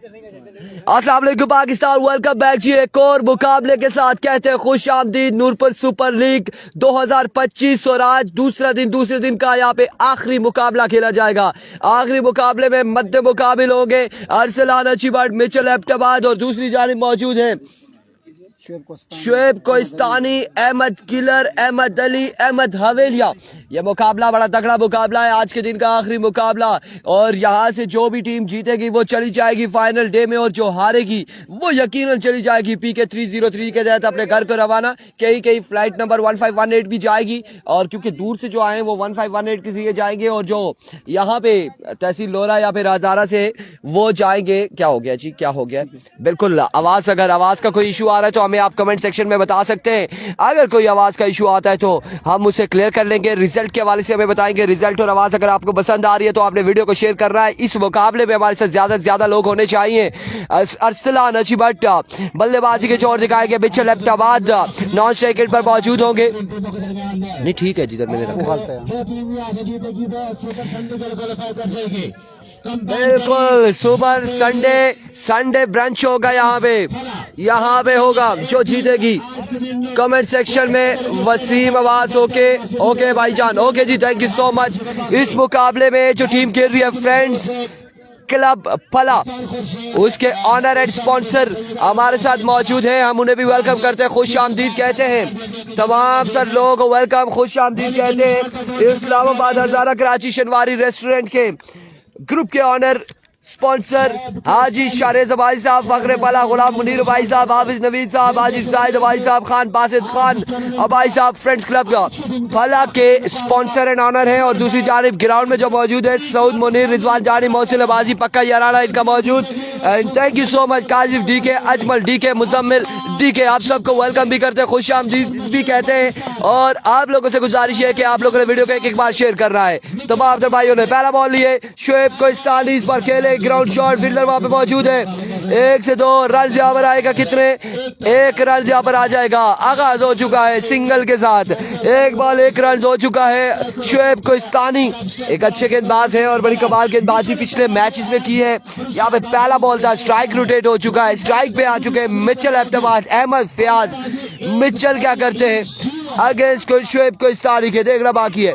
अस्सलाम वालेकुम Pakistan, welcome back जी। एक और मुकाबले के साथ कहते हैं खुश आमदीद नूरपुर सुपर लीग 2025। और आज दूसरे दिन का यहाँ पे आखिरी मुकाबला खेला जाएगा। आखिरी मुकाबले में मध्य मुकाबिल होंगे अरसलान अचीबट, मिचेल एबटाबाद और दूसरी जानिब मौजूद है शुएब कोहिस्तानी, अहमद किलर, अहमद अली, अहमद हवेलिया। यह मुकाबला बड़ा तगड़ा मुकाबला है, आज के दिन का आखिरी मुकाबला। और यहाँ से जो भी टीम जीतेगी वो चली जाएगी फाइनल डे में, और जो हारेगी वो यकीनन चली जाएगी PK 303 के तहत अपने घर को रवाना। कहीं फ्लाइट नंबर 1518 भी जाएगी, और क्योंकि दूर से जो आए वो 1518 के जरिए जाएंगे, और जो यहाँ पे तहसील लोरा या फिर हजारा से वो जाएंगे। क्या हो गया जी, क्या हो गया? बिल्कुल अगर आवाज का कोई इशू आ रहा है तो हमें आप कमेंट सेक्शन में बता सकते हैं। अगर कोई आवाज का इशू आता है तो हम उसे क्लियर कर लेंगे। रिजल्ट के हवाले से हमें बताएंगे। रिजल्ट और आवाज अगर आपको पसंद आ रही है तो आपने वीडियो को शेयर करना है। इस मुकाबले में हमारे साथ ज्यादा से ज्यादा लोग होने चाहिए। अरसलान अचीबट बल्लेबाजी के जोर दिखाएंगे, मिचेल एबटाबाद नॉन स्ट्राइक पर मौजूद होंगे। नहीं ठीक है जिधर मैंने रखा बिल्कुल सुपर संडे ब्रंच होगा यहाँ पे होगा। जो जीतेगी कमेंट सेक्शन में वसीम आवाज ओके भाईजान, okay ji, thank you so much. इस मुकाबले में जो टीम खेल रही है फ्रेंड्स क्लब फला, उसके ऑनर एंड स्पॉन्सर हमारे साथ मौजूद हैं। हम उन्हें भी वेलकम करते हैं, खुश आमदीद कहते हैं। तमाम सर लोग वेलकम, खुश आमदीद कहते हैं। इस्लामाबाद हजारा कराची शनवारी रेस्टोरेंट के ग्रुप के ऑनर स्पॉन्सर हाजी शारेज भाई साहब, फखरे पला, गुलाम मुनीर भाई साहब, हाफिज नवीद साहब, हाजी साहिद भाई साहब, खान बासित खान भाई साहब फ्रेंड्स क्लब का फला के स्पॉन्सर एंड ऑनर हैं। और दूसरी जानिब ग्राउंड में जो मौजूद है सऊद मुनीर, रिजवान जानी, मोहसिन बाजी, पक्का याराना इनका मौजूद। Thank you so much. Kazif DK, Ajmal DK, Muzammil DK, आप सबको वेलकम भी करते हैं, खुश आमदीद भी कहते हैं। और आप लोगों से गुजारिश है कि आप लोगों ने वीडियो को एक बार शेयर करना है। तमाम भाइयों ने पहला बॉल लिए, शुएब कोहिस्तानी इस बार खेले, ग्राउंड शॉट, फील्डर वहां पे मौजूद है। 1 से 2 रन यहाँ पर आएगा, कितने? 1 रन यहाँ पर आ जाएगा। आगाज हो चुका है सिंगल के साथ, 1 बॉल 1 रन हो चुका है। शुएब कोहिस्तानी एक अच्छे गेंदबाज है और बड़ी कमाल गेंदबाजी पिछले मैचेस में की है। यहाँ पे पहला बॉल था, स्ट्राइक रोटेट हो चुका है, स्ट्राइक पे आ चुके हैं मिचेल एबटाबाद, अहमद फयाज। मिचेल क्या करते हैं अगेंस्ट शुएब कोहिस्तानी के, देखना बाकी है।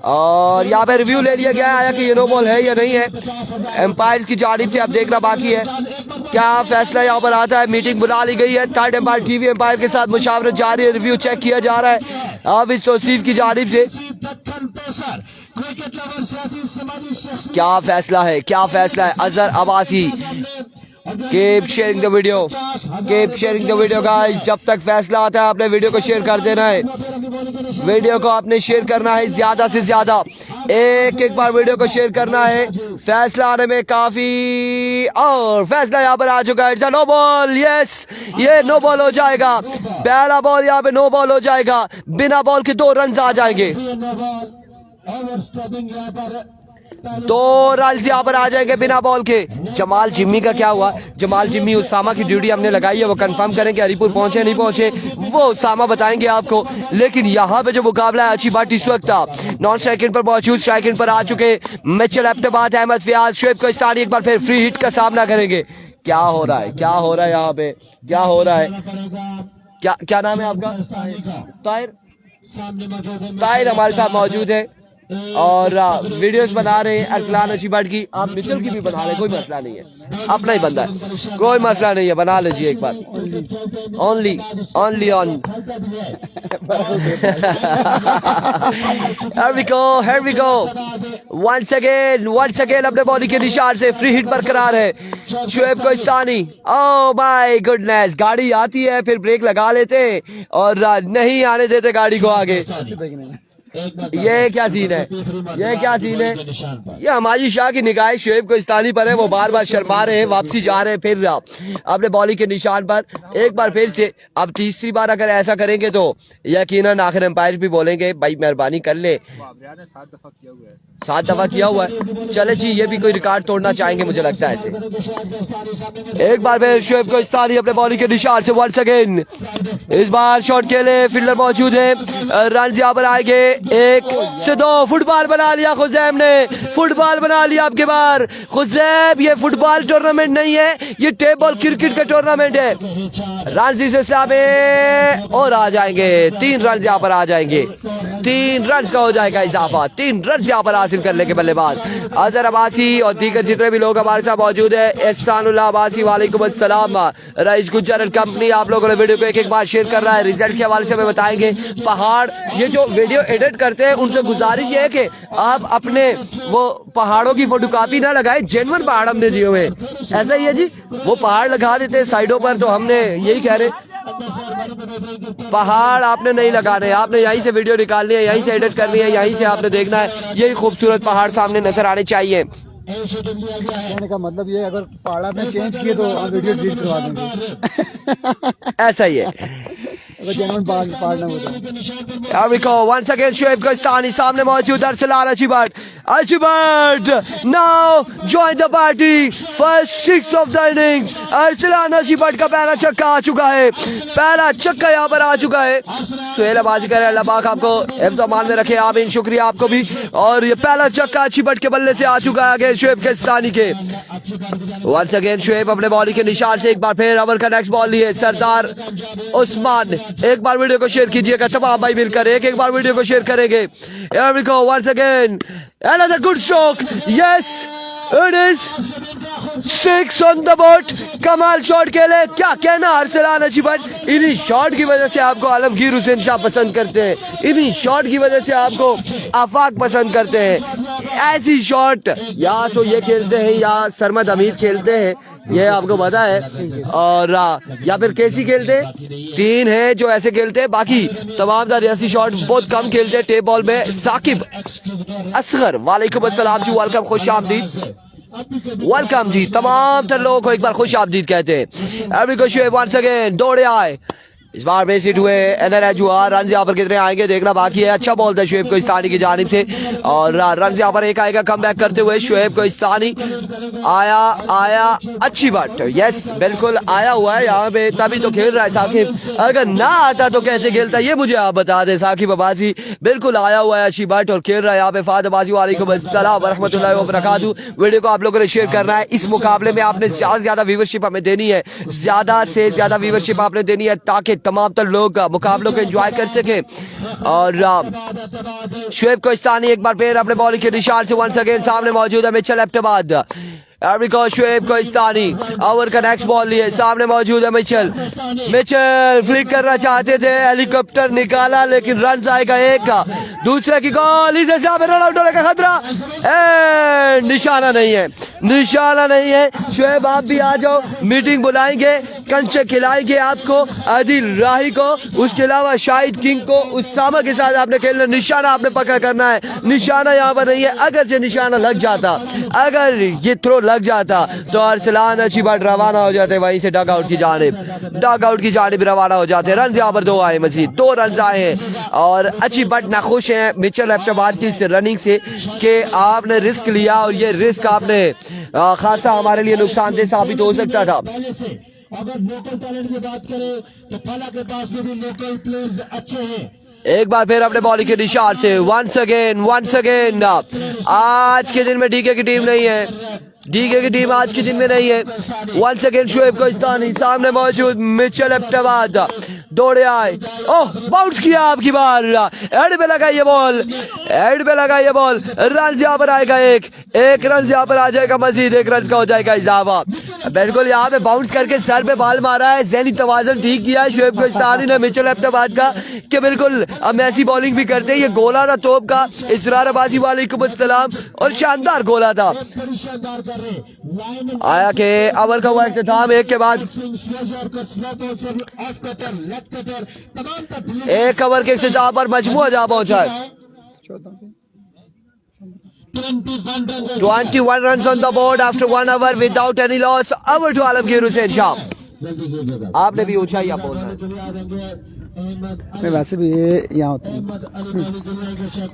और यहाँ पे रिव्यू ले लिया गया है कि ये नो बॉल है या नहीं है, एम्पायर्स की जानिब से अब देखना बाकी है क्या फैसला यहाँ पर आता है। मीटिंग बुला ली गई है, थर्ड एम्पायर TV एम्पायर के साथ मुशावरत जारी है, रिव्यू चेक किया जा रहा है अब इस तौसीफ की जानिब से। क्या फैसला है, क्या फैसला है? Azhar Abbasi, keep sharing the video guys. जब तक फैसला आता है आपने वीडियो को शेयर कर देना है, वीडियो को आपने शेयर करना है ज्यादा से ज्यादा, एक बार वीडियो को शेयर करना है। फैसला आने में काफी, और फैसला यहाँ पर आ चुका है, नो बॉल। यस, ये नो बॉल हो जाएगा। पहला बॉल यहाँ पे नो बॉल हो जाएगा, बिना बॉल के 2 रन आ जाएंगे। 2 रन यहाँ पर आ जाएंगे बिना बॉल के। जमाल जिम्मी का क्या हुआ? जमाल जिम्मी उसामा की ड्यूटी हमने लगाई है, वो कंफर्म करेंगे हरीपुर पहुंचे नहीं पहुंचे वो उसामा बताएंगे आपको। लेकिन यहाँ पे जो मुकाबला है अच्छी बात इस वक्त नॉन स्ट्राइकिंग पर मौजूद, स्ट्राइकिंग पर आ चुके मिचेल एबटाबाद, अहमद फयाज, शुएब कोहिस्तानी एक बार फिर फ्री हिट का सामना करेंगे। क्या हो रहा है, क्या हो रहा है यहाँ पे, क्या हो रहा है? क्या नाम है आपका? ताहिर हमारे साथ मौजूद है और वीडियोस बना रहे हैं अरसलान अचीबट की। आप मिचेल की भी बना रहे, कोई मसला नहीं है, अपना ही बंदा है, कोई मसला नहीं है, बना लीजिए एक बार। Only on here we go once again अपने बॉडी के निशान से फ्री हिट बरकरार है Shoaib Kohistani. Oh my goodness, गाड़ी आती है फिर ब्रेक लगा लेते हैं और नहीं आने देते गाड़ी को आगे। ये क्या सीन है, ये क्या सीन है? ये हमारी शाह की निगाह शुएब कोहिस्तानी पर है, वो बार बार शर्मा रहे हैं, वापसी जा रहे हैं फिर अपने बॉलिंग के निशान पर एक बार फिर से। अब तीसरी बार अगर ऐसा करेंगे तो यकीनन आखिर एम्पायर भी बोलेंगे भाई मेहरबानी कर ले। 7 दफा किया हुआ है, चले जी ये भी कोई रिकॉर्ड तोड़ना चाहेंगे मुझे लगता है ऐसे। एक बार फिर शुएब कोहिस्तानी अपने बॉलिंग के निशान से वंस अगेन, इस बार शॉट के लिए फील्डर मौजूद है, रन यहाँ पर आएंगे 1 से 2 फुटबॉल बना लिया खुजैम ने, फुटबॉल बना लिया आपके बार खुजैम। ये फुटबॉल टूर्नामेंट नहीं है, ये टेबल क्रिकेट का टूर्नामेंट है। रन इस सिलसिला में और आ जाएंगे 3 रन यहाँ पर आ जाएंगे, 3 रन का हो जाएगा इजाफा, 3 रन यहाँ पर हासिल करने के बल्लेबाज अजहर अब्बासी और दीगर जितने भी लोग हमारे साथ मौजूद है। एहसानुल्लाह अब्बासी वालेकुम अस्सलाम। रईस गुज्जर एंड कंपनी आप लोगों ने वीडियो को एक बार शेयर कर रहा है। रिजल्ट के हवाले से हमें बताएंगे। पहाड़ ये जो वीडियो एडिट करते हैं उनसे गुजारिश ये है कि आप अपने वो पहाड़ों की फोटोकॉपी ना लगाए, जेन्युइन पहाड़ हमने दिए हुए, ऐसा ही है जी। वो पहाड़ लगा देते हैं साइडों पर, तो हमने यही कह रहे पहाड़ आपने नहीं लगाने, आपने यहीं से वीडियो निकालनी है, यहीं से एडिट करनी है, यहीं से आपने देखना है। यही खूबसूरत पहाड़ सामने नजर आने चाहिए। कहने का मतलब ये अगर पहाड़ आपने चेंज किए तो हम वीडियो डिलीट करवा देंगे। ऐसा ही है। Here we go once again Shoaib Gostani सामने मौजूद Arsalan अजीबट, अजीबट now join the party first 6 of the innings। Arsalan अजीबट का पहला छक्का आ चुका है, पहला छक्का यहाँ पर आ चुका है। सुहेल बाजी करे, अल्लाह पाक आपको इफ्तामान में रखे, आमीन। शुक्रिया आपको भी। और ये पहला छक्का अजीबट के बल्ले से आ चुका है शोएब गस्तानी के। वंस अगेन शोएब अपने बॉलिंग के निशान से एक बार फिर ओवर का नेक्स्ट बॉल लिए सरदार उस्मान। एक बार वीडियो को शेयर कीजिएगा तमाम भाई मिलकर, एक बार वीडियो को शेयर करेंगे। Here we go once again another good stroke, yes it is 6 on the board। कमाल शॉट खेले, क्या कहना अरसलान अजीबट। इन्हीं शॉट की वजह से आपको आलमगीर हुसैन शाह पसंद करते हैं, इन्हीं शॉट की वजह से आपको आफाक पसंद करते हैं। ऐसी शॉट या तो ये खेलते हैं या सरमद अमीर खेलते हैं, ये आपको पता है, और या फिर केसी खेलते हैं। 3 है जो ऐसे खेलते हैं, बाकी तमाम ऐसी शॉट बहुत कम खेलते हैं। टेप बॉल में साकिब असगर वालेकुम अस्सलाम जी, वेलकम, खुश आमदीद, वेलकम जी। तमाम तर लोगों को एक बार खुश आमदीद कहते हैं। एवरी को शोएब वंस अगेन दौड़े आए, इस बार बेस हिट हुए, एनआरएच हुआ। रन यहाँ पर कितने आएंगे देखना बाकी है। अच्छा बॉल था शोएब गस्तानी की जानिब से और रन यहाँ पर एक आएगा कम बैक करते हुए। शोएब गस्तानी आया अच्छी बात, यस बिल्कुल आया हुआ है यहाँ पे, तभी तो खेल रहा है साकिब। अगर ना आता तो कैसे खेलता ये मुझे आप बता दें। साकिब अब्बासी बिल्कुल आया हुआ है अच्छी बात और खेल रहा है यहाँ पे। फाद अब्बासी वालेकुम अस्सलाम व रहमतुल्लाहि व बरकातहू। वीडियो को आप लोगों ने शेयर करना है। इस मुकाबले में आपने ज्यादा से ज्यादा व्यूवरशिप हमें देनी है, ज्यादा से ज्यादा व्यूवरशिप आपने देनी है ताकि तमाम तर लोग मुकाबलों को एंजॉय कर सके। और शोएब गस्तानी एक बार फिर अपने बॉलिंग के निशान से वंस अगेन सामने मौजूद है मिचेल एबटाबाद। शोएब गस्तानी ओवर का नेक्स्ट बॉल लिए, सामने मौजूद है मिचेल। मिचेल फ्लिक करना चाहते थे, हेलीकॉप्टर निकाला लेकिन रन आएगा एक का, दूसरे की गोल, इस रन आउट होने का खतरा, निशाना नहीं है, निशाना नहीं है। शोएब आप भी आ जाओ, मीटिंग बुलाएंगे, कंचे खिलाएंगे आपको, आदिल राही को, उसके अलावा शाहिद किंग को, उसामा के साथ आपने खेलना। निशाना आपने पक्का करना है, निशाना यहाँ पर नहीं है। अगर जो निशाना लग जाता, अगर ये थ्रो लग जाता तो अरसलान अच्छी बात रवाना हो जाते वहीं से डग आउट की जानिब, डग आउट की जानिब रवाना हो जाते। रन यहाँ पर 2 आए, मजीद 2 रन आए हैं और अच्छी बात नाखुश है मिचेल एबटाबाद की इस रनिंग से कि आपने रिस्क लिया और ये रिस्क आपने खासा हमारे लिए नुकसानदेह साबित हो सकता था। अगर लोकल टैलेंट की बात करें तो फला के पास में भी लोकल प्लेयर्स अच्छे हैं। एक बार फिर अपने बॉलिंग के निशान से वंस अगेन आज के दिन में डीके की टीम नहीं है, डीके की टीम आज के दिन में नहीं है। वंस अगेन शोएब गस्तानी सामने मौजूद मिचेल एबटाबाद दौड़े आए, ओह बाउंस किया आपकी बार, हेड पे लगा ये बॉल, हेड पे लगा ये बॉल, रन यहाँ पर आएगा एक रन यहाँ पर आ जाएगा, मजीद 1 रन का हो जाएगा इजाफा। बिल्कुल यहाँ पे बाउंस करके सर पे बाल मारा है, ज़हनी तवाज़ुन ठीक किया है शोएब गस्तानी ने मिचेल एबटाबाद का कि बिल्कुल हम ऐसी बॉलिंग भी करते हैं। ये गोला था तोप का, इसरार अब्बासी वालेकुम अस्सलाम, और शानदार गोला था। आया के ओवर का हुआ इख्तिताम, एक के बाद एक ओवर के इख्तिताम पर मजमूआ जा पहुंचा है। 21 runs on the board after 1 hour without any loss। Over to Alamgir Hussain Shah, आपने भी ऊंचाई आप बोलना मैं वैसे भी ये यहाँ होता है।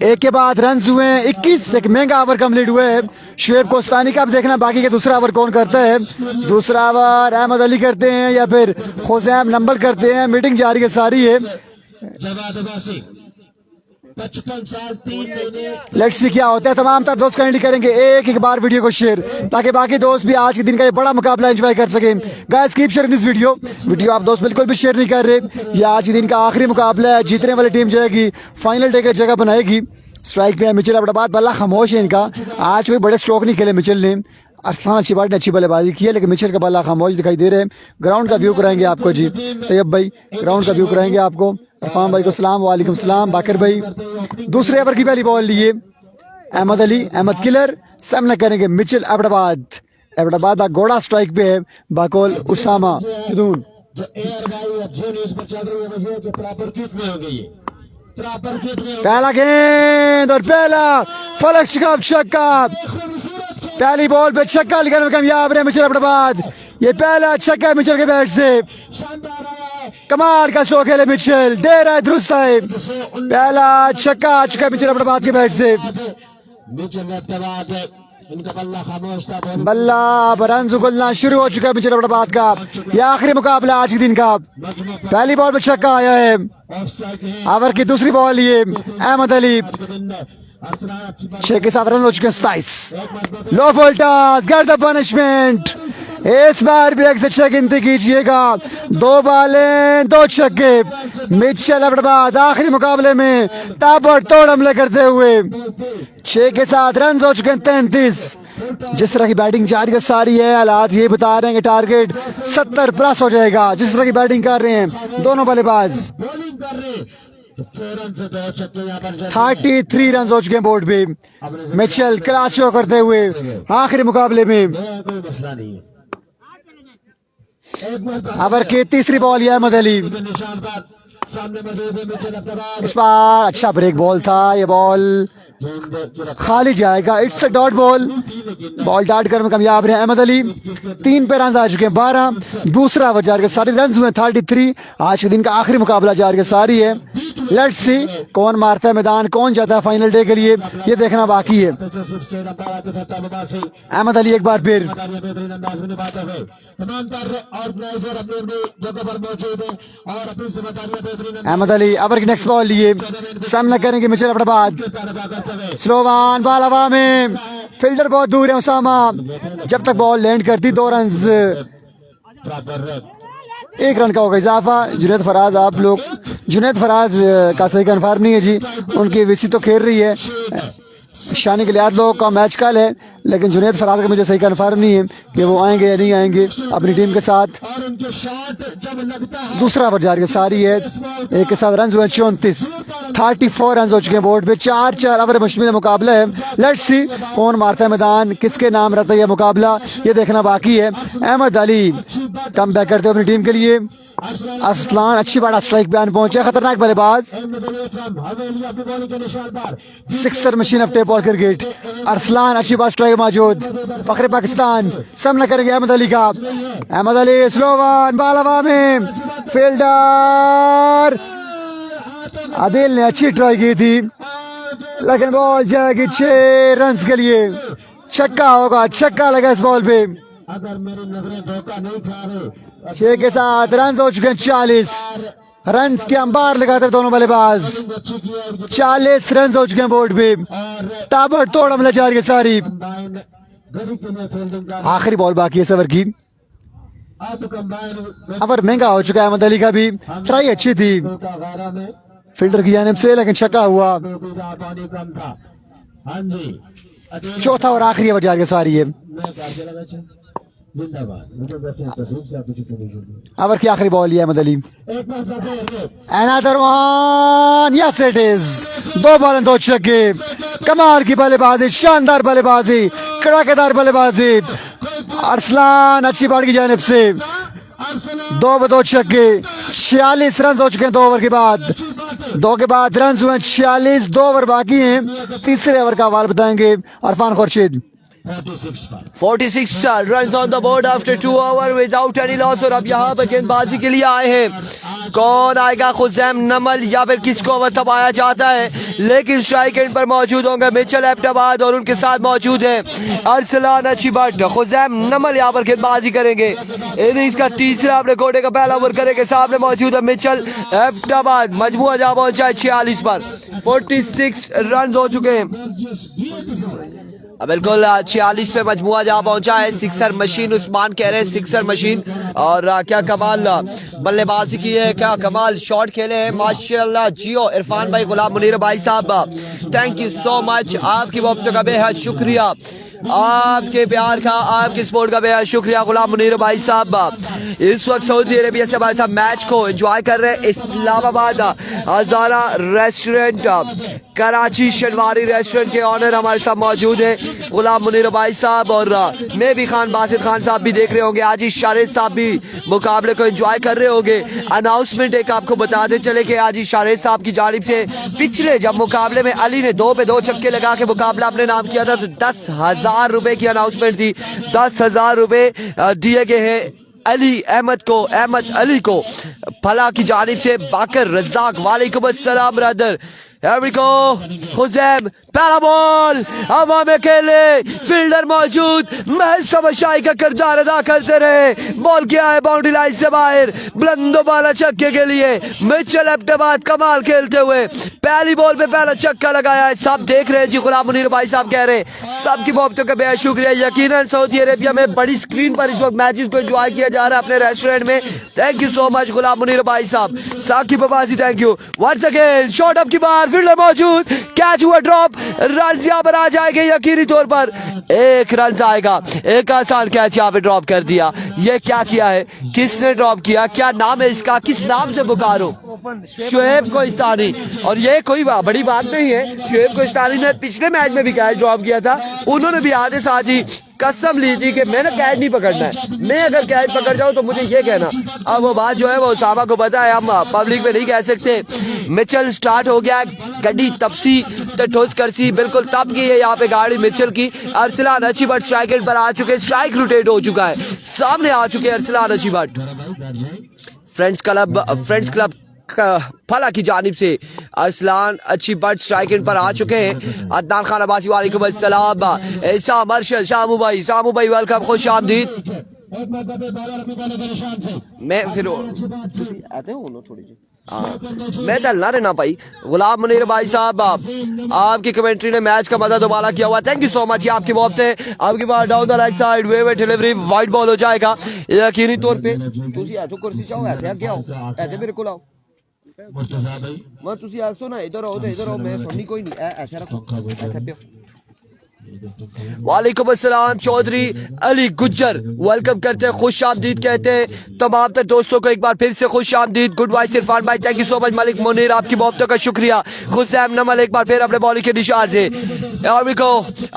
एक के बाद रन हुए हैं 21, एक महंगा ओवर कंप्लीट हुए हैं शोएब गस्तानी का। अब देखना बाकी के दूसरा ओवर कौन करता है। दूसरा ओवर अहमद अली करते हैं या फिर खुजैम नंबर करते हैं। मीटिंग जारी है सारी है। 55 साल 3 महीने। लेट्स सी क्या होता है। तमाम तर दोस्त काइंडली करेंगे एक बार वीडियो को शेयर, ताकि बाकी दोस्त भी आज के दिन का ये बड़ा मुकाबला एंजॉय कर सकें। Guys keep sharing this video आप दोस्त बिल्कुल भी शेयर नहीं कर रहे। ये आज के दिन का आखिरी मुकाबला है, जीतने वाली टीम जाएगी फाइनल डे की जगह बनाएगी। स्ट्राइक पे है मिचेल अब्बाबाद, बल्ला खामोश है इनका, आज कोई बड़े स्ट्रोक नहीं खेले मिचेल ने। अरसलान अच्छी ने अच्छी बल्लेबाजी की है, लेकिन मिचेल का बल्ला खामोश दिखाई दे रहे हैं। ग्राउंड का व्यू कराएंगे आपको जी तैयब भाई, ग्राउंड का व्यू कराएंगे आपको। इरफान भाई को सलाम, वालेकुम सलाम। बाकर भाई दूसरे ओवर की पहली बॉल लिए अहमद अली, अहमद किलर सामना करेंगे मिचेल अब्बाबाद का घोड़ा स्ट्राइक पे है बाकोल उसामा जुदून। जो एयर भाई अब जो न्यूज पर चल रही है वजह कि प्रॉपर किट में हो गई है, प्रॉपर किट में पहला गेंद और पहला फलक शिकाफ छक्का। पहली बॉल पे छक्का लगाने में कामयाब रहे मिचेल अब्बाबाद। ये पहला छक्का मिचेल के बैट से, शानदार आया है। कमाल का शो खेले मिचेल, दे रहा है दुरुस्त है। पहला छक्का आ चुका है मिचेल अब्बाबाद के बैट से। मिचेल अब्बाबाद इनका बल्ला खामोश था, बल्ला अब रन उगलना शुरू हो चुका है मिचेल अब्बाबाद का। यह आखिरी मुकाबला आज के दिन का। पहली बॉल पे छक्का आया है, ओवर की दूसरी बॉल ये अहमद अली 6 के 7 रन हो चुके हैं। 27 लो वोल्टास गेट द पनिशमेंट। इस बार भी 1 से 6 गिनती कीजिएगा, 2 बालें 2 छक्के। मिचेल अब्बाबाद आखिरी मुकाबले में ताबड़तोड़ हमले करते हुए 6 के 7 रन हो चुके हैं। 33 जिस तरह की बैटिंग जारी सारी है, हालात ये बता रहे हैं कि टारगेट 70 प्लस हो जाएगा। जिस तरह की बैटिंग कर रहे हैं दोनों बल्लेबाज, बॉलिंग कर रहे हैं तो 4 रन से 2 छक्के यहाँ पर 33 रन हो चुके हैं बोर्ड पे। मिचेल क्लास शो करते हुए आखिरी मुकाबले में। कोई मसला नहीं है। ओवर की तीसरी बॉल है अहमद अली, निशान पर सामने मौजूद है मिचेल अब्बाबाद। इस बार अच्छा ब्रेक बॉल था, ये बॉल खाली जाएगा। It's a dot ball dot करने में कामयाब रहे अहमद अली। 3 पे रन आ चुके हैं 12। दूसरा ओवर जारी सारी रन हुए 33। आज के दिन का आखिरी मुकाबला जारी सारी है। लेट्स सी कौन मारता है मैदान, कौन जाता है फाइनल डे के लिए, ये देखना बाकी है। अहमद अली एक बार फिर अहमद अली ओवर की नेक्स्ट बॉल लिए सामना करेंगे मिचेल अब्बाबाद। स्लोवान बाल हवा में, फील्डर बहुत दूर है उसामा। जब तक बॉल लैंड करती 2 रन, 1 रन का होगा इजाफा। जुनैद फराज, आप लोग जुनैद फराज का सही कन्फर्म नहीं है जी, उनकी वीसी तो खेल रही है। शानी के लिहाज लोगों का मैच कल है, लेकिन जुनैद फराज का मुझे सही कन्फर्म नहीं है कि वो आएंगे या नहीं आएंगे अपनी टीम के साथ। दूसरा ओवर जारी सारी है, 1 के 7 रन हुए 34। 34 रन हो चुके हैं बोर्ड पे। 4 ओवर मुश्किल मुकाबला है। लेट्स सी कौन मारता है मैदान, किसके नाम रहता है यह मुकाबला, ये देखना बाकी है। अहमद अली कम बैक करते हुए अपनी टीम के लिए। अरसलान अच्छी बड़ा स्ट्राइक पे आन पहुंचे, खतरनाक बल्लेबाज। Sixer machine of tape ball cricket. Arsalan अच्छी बात स्ट्राइक मौजूद। फखरे पाकिस्तान सामना करेंगे अहमद अली का। अहमद अली स्लोवान बाल हवा में, फील्डर आदिल ने अच्छी ट्राई की थी, लेकिन बॉल जाएगी 6 रन के लिए। छक्का होगा, छक्का लगा इस बॉल पे। अगर मेरी नजरें धोखा नहीं खा रहे 6 के 7 रन हो चुके हैं। 40 रन के अंबार लगाते दोनों बल्लेबाज। 40 रन हो चुके हैं बोर्ड पे। ताबड़तोड़ हमले जारी है सारी। आखिरी बॉल बाकी है सवर की। ओवर महंगा हो चुका है अहमद अली का भी। ट्राई अच्छी थी फील्डर की जानिब से, लेकिन छक्का हुआ। चौथा और आखिरी ओवर जारी है सारी है। ओवर की आखिरी बॉल है Ahmad Ali. Another one, yes it is. 2 ball 2 छक्के। कमाल की बल्लेबाजी, शानदार बल्लेबाजी, कड़ाकेदार बल्लेबाजी। अरसलान अच्छी बॉल की जानिब से 2 पे 2 छक्के। 46 रन हो चुके हैं 2 ओवर के बाद। 2 के बाद रन हुए 46, 2 ओवर बाकी हैं। तीसरे ओवर का हवाल बताएंगे Irfan Khurshid. 46 runs on the board after 2 overs without any loss। और अब यहाँ पर गेंदबाजी के लिए आए हैं कौन आएगा, खुजैम नमल या फिर किसको ओवर थमाया जाता है, लेकिन स्ट्राइक एंड पर मौजूद होंगे मिचेल एबटाबाद और उनके साथ मौजूद है अरसलान अच्छी बट। खुजैम नमल यहाँ पर गेंदबाजी करेंगे, इनिंग्स का तीसरा अपने कोटे का पहला ओवर करेंगे, सामने मौजूद है मिचेल एबटाबाद। मजमूआ जहाँ पहुंचा है 46 पर, 46 रन हो चुके हैं। बिल्कुल 46 पे मजमुआ जहाँ पहुंचा है। सिक्सर मशीन उस्मान कह रहे हैं, सिक्सर मशीन। और क्या कमाल बल्लेबाजी की है, क्या कमाल शॉट खेले हैं माशाल्लाह। जियो इरफान भाई, गुलाम मुनीर भाई साहब, थैंक यू सो मच, आपकी मोहब्बत का बेहद शुक्रिया, आपके प्यार का, आपके सपोर्ट का बेहद शुक्रिया गुलाम मुनीर भाई साहब। इस वक्त सऊदी अरेबिया से हमारे साथ मैच को एंजॉय कर रहे हैं इस्लामाबाद हजारा रेस्टोरेंट, कराची शनवारी रेस्टोरेंट के ऑनर हमारे साथ मौजूद है गुलाम मुनीर भाई साहब, और मैं भी खान बासित खान साहब भी देख रहे होंगे, आज शारिद साहब भी मुकाबले को एंजॉय कर रहे होंगे। अनाउंसमेंट एक आपको बताते चले कि आज शारिद साहब की जानिब से पिछले जब मुकाबले में अली ने 2 पे 2 छक्के लगा के मुकाबला अपने नाम किया था, तो 10,000 रुपए की अनाउंसमेंट थी। 10,000 रुपए दिए गए हैं अली अहमद को, अहमद अली को फला की जानिब से। बाकर रज्जाक, वालेकुम अस्सलाम ब्रदर। खुजैम पहला बॉल हवा में खेले, फील्डर मौजूद, महज तमाशाई का किरदार अदा करते रहे। बॉल किया है बाउंड्री लाइन से बाहर, बुलंदो बाला छक्के के लिए मिचेल एबटाबाद कमाल खेलते हुए पहली बॉल पे पहला छक्का लगाया है। सब देख रहे हैं जी, गुलाम मुनीर भाई साहब कह रहे हैं सबकी मोहब्बतों का बेहद शुक्रिया। यकीनन सऊदी अरेबिया में बड़ी स्क्रीन पर इस वक्त मैचेस को एंजॉय किया जा रहा है अपने रेस्टोरेंट में। Thank you so much Ghulam Munir भाई साहब, Saqib Abbasi thank you once again. Shot up की बार, फील्डर मौजूद, कैच हुआ ड्रॉप, रन यहाँ पर आ जाएंगे यकीनी तौर पर। 1 रन आएगा, एक आसान कैच यहाँ पे ड्रॉप कर दिया। ये क्या किया है, किसने ड्रॉप किया, क्या नाम है इसका, किस नाम से पुकारो? शुएब कोहिस्तानी। और ये कोई बड़ी बात नहीं है, शुएब कोहिस्तानी ने पिछले मैच में भी कैच ड्रॉप किया था। उन्होंने भी आधे साथ ही कसम ली थी कि मैंने कैच नहीं पकड़ना है, मैं अगर कैच पकड़ जाऊं तो मुझे ये कहना। अब वो बात जो है वो उसामा को पता है, हम पब्लिक में नहीं कह सकते। मिचेल स्टार्ट हो गया, गड्डी तपसी तो ठोस करसी, बिल्कुल तब की है यहाँ पे गाड़ी मिचेल की। अरसलान अच्छी बट स्ट्राइक पर आ चुके, स्ट्राइक रोटेट हो चुका है, सामने आ चुके अरसलान अच्छी बट। फ्रेंड्स क्लब फला की जानिब से अरसलान अच्छी बट स्ट्राइक पर आ चुके हैं। अदनान खान अब्बासी, वालेकुम अस्सलाम। ऐसा मर्शल सामू भाई वेलकम, खुश आमदीद। मैं फिर आते हो थोड़ी जी, मैं चलना रहना भाई। गुलाम मुनीर भाई साहब, आपकी कमेंट्री ने मैच का मजा दोबारा किया हुआ, थैंक यू सो मच। ये आपकी मोहब्बत है। आपकी बात down the right side, way delivery, white ball हो जाएगा यकीनी तौर पे। तुसी ऐसे कुर्सी चाहो, ऐसे आगे आओ, ऐसे मेरे को आओ, मैं तुसी आसो ना, इधर आओ, इधर आओ, मैं सुननी कोई नहीं, ऐसे रखो, ऐसे पियो। वालेकुम अस्सलाम चौधरी अली गुज्जर, वेलकम करते हैं, खुश आमदीद कहते हैं तमाम तर दोस्तों को एक बार फिर से खुश आमदीद। गुड वाइस इरफान भाई, thank you so much. Malik Munir, आपकी मोहब्बतों का शुक्रिया। खुसैम नमल एक बार फिर अपने बॉलिंग के निशान से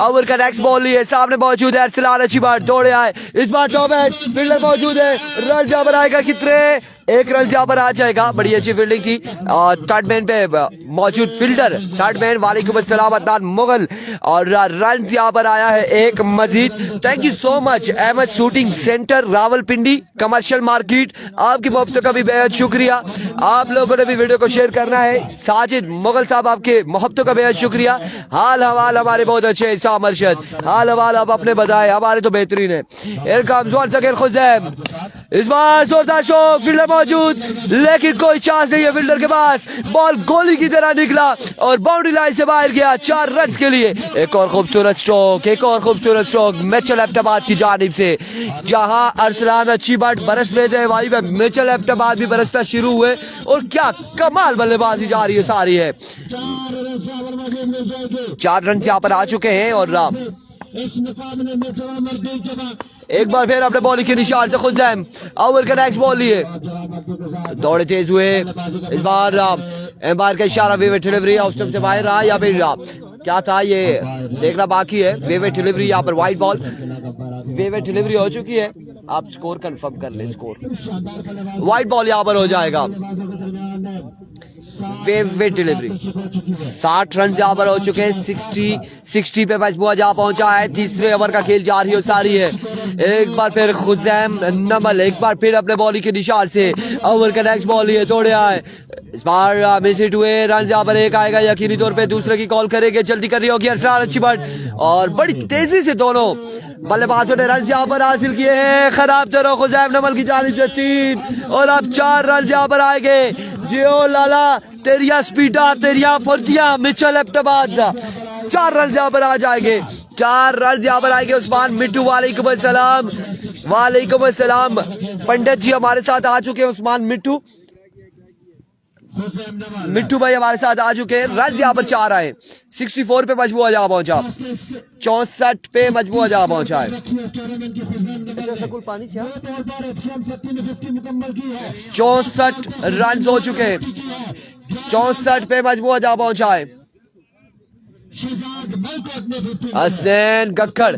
ओवर का नेक्स्ट बॉल लिए, सामने मौजूद है अरसलान अच्छी बार, दौड़े आए, इस बार टॉप एज फील्डर मौजूद है, रन जहाँ पर आएगा कितने, 1 रन जहाँ पर आ जाएगा। बड़ी अच्छी फील्डिंग थी, थर्ड मैन पे मौजूद फील्डर, थर्ड मैन वालेकुम अस्सलाम अदनान मुगल, और रन यहाँ पर आया है 1 Majeed. Thank you so much Ahmed shooting centre Rawalpindi commercial market, आपकी मोहब्बतों का भी बेहद शुक्रिया। आप लोगों ने भी वीडियो को शेयर करना है। साजिद मुगल साहब, आपके मोहब्बतों का बेहद शुक्रिया। हाल हवाल हमारे बहुत अच्छे हैं, सा मर्शद, हाल हवाल आप अपने बताए, हमारे तो बेहतरीन है। खुजैम इस बार जोरदार शॉट, फील्डर मौजूद, लेकिन कोई चांस नहीं है फील्डर के पास, बॉल गोली की तरह निकला और बाउंड्री लाइन से बाहर गया 4 रन के लिए। एक और खूबसूरत स्ट्रोक, एक और खूबसूरत स्ट्रोक मिचेल एबटाबाद की जानिब से। जहां अरसलान अच्छी बाट बरस रहे थे, वहीं पे मिचेल एबटाबाद भी बरसना शुरू हुए, और क्या कमाल बल्लेबाजी जा रही है सारी है। 4 रन यहाँ पर आ चुके हैं, और इस मुकाबले में एक बार फिर अपने बॉलिंग के निशान से खुजैम ओवर का नेक्स्ट बॉल लिए, दौड़े तेज हुए, इस बार एम्पायर का इशारा, वेवे डिलीवरी ऑफ स्टंप से बाहर रहा, या फिर क्या था ये देखना बाकी है। वेवे डिलीवरी यहाँ पर वाइड बॉल, वेवे डिलीवरी हो चुकी है, आप स्कोर कंफर्म कर ले, स्कोर वाइड बॉल यहाँ पर हो जाएगा। वेट डिलीवरी 60 रन यहाँ पर हो चुके हैं। 60 पे मजबूआ जहाँ पहुंचा है। तीसरे ओवर का खेल जारी हो सारी है। एक बार फिर खुजैम नमल एक बार फिर अपने बॉलिंग के निशान से ओवर का नेक्स्ट बॉल ये तोड़े आए। इस बार मिस हिट हुए रन यहाँ पर एक आएगा यकीनी तौर पे। दूसरे की कॉल करेंगे, जल्दी कर रही होगी अरसलान अच्छी बट और बड़ी तेजी से दोनों बल्लेबाजों ने रन यहाँ पर हासिल किए हैं। खराब तरह खुजैम नमल की जानिब से 3 और अब 4 रन यहाँ पर आएंगे। जियो लाला तेरिया स्पीडा तेरिया फुर्तियां मिचल एबटाबाद 4 रन यहाँ पर आ जाएंगे। 4 रन यहाँ पर आएंगे। उस्मान मिट्टू वालेकुम अस्सलाम, वालेकुम अस्सलाम। पंडित जी हमारे साथ आ चुके हैं। उस्मान मिट्टू भाई हमारे साथ आ चुके हैं। रन यहाँ पर 4 आए। 64 पे मजबूआ जहाँ पहुंचा, 64 पे मजबूआ जहाँ पहुंचा है। 64 रन हो चुके हैं। 64 पे मजबूआ जहाँ पहुंचा है। हसनैन गक्कड़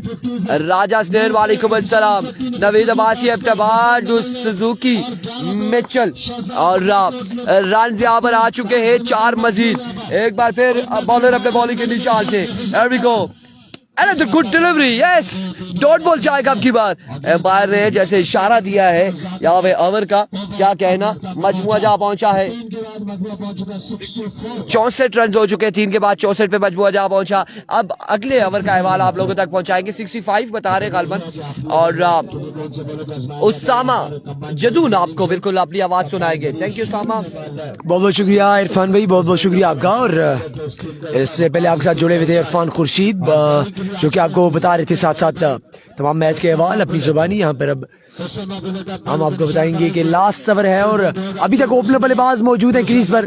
राजा हसनैन वालेकुम अस्सलाम। नवीद अब्बासी एबटाबाद सुजुकी मिचल और रन यहाँ पर आ चुके हैं 4 मजीद। एक बार फिर बॉलर अपने बॉलिंग के निशान से Here we go. Another good delivery, yes. Dot ball जाएगा अब की बार। एम्पायर ने जैसे इशारा दिया है यहाँ पे ओवर का, क्या कहना। मजमुआ जहाँ पहुंचा है 64 रन हो चुके हैं। 3 के बाद 64 पे मजमुआ जहाँ पहुंचा। अब अगले ओवर का अहवाल आप लोगों तक पहुंचाएंगे। 65 बता रहे गालबन और उसामा जदून आपको बिल्कुल अपनी आवाज सुनाएंगे। Thank you Usama. बहुत बहुत शुक्रिया इरफान भाई, बहुत बहुत शुक्रिया आपका। और इससे पहले आपके साथ जुड़े हुए थे इरफान खुर्शीद, जो कि आपको बता रहे थे साथ साथ तमाम मैच के अहवाल अपनी जुबानी। यहाँ पर अब हम आपको बताएंगे कि लास्ट ओवर है और अभी तक ओपनर बल्लेबाज मौजूद है क्रीज पर।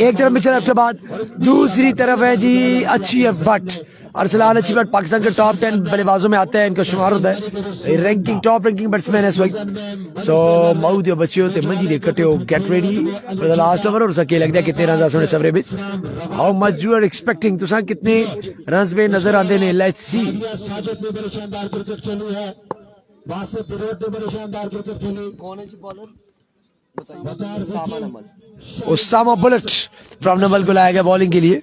एक तरफ मिचल एबटाबाद, दूसरी तरफ है जी अच्छी भट्ट। अरसलान अच्छी बट पाकिस्तान के टॉप 10 बल्लेबाजों में आता है, इनका शुमार होता है। रैंकिंग टॉप रैंकिंग बैट्समैन है इस वक्त। सो मऊद बच्चे होते मंजी दे कटे हो get ready for the last over. और सके लगता है कितने रन आ सवरे बिच, how much you are expecting, तुसा कितने रन्स पे नजर आंदे ने। Let's see. Usama bullet from Nawal को लाया गया बॉलिंग के लिए।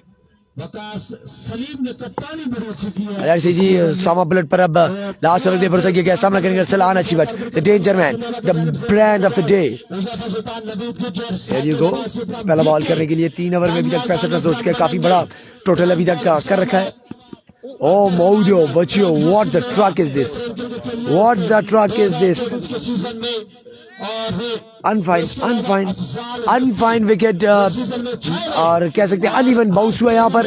अरे जी सामा बुलेट पर अब लास्ट ओवर पे भरोसा किया गया। सामना करेंगे अरसलान अच्छी but the danger man, the brand of the day. Here you गो। पहला बॉल करने के लिए 3 ओवर में अभी तक 65 रन हो चुके हैं। काफी बड़ा टोटल अभी तक कर रखा है। ओ मौडियो बच्चियो, what the truck is this, what the truck is this. अनफाइन विकेट और कह सकते हैं अनइवन बाउंस हुआ यहाँ पर।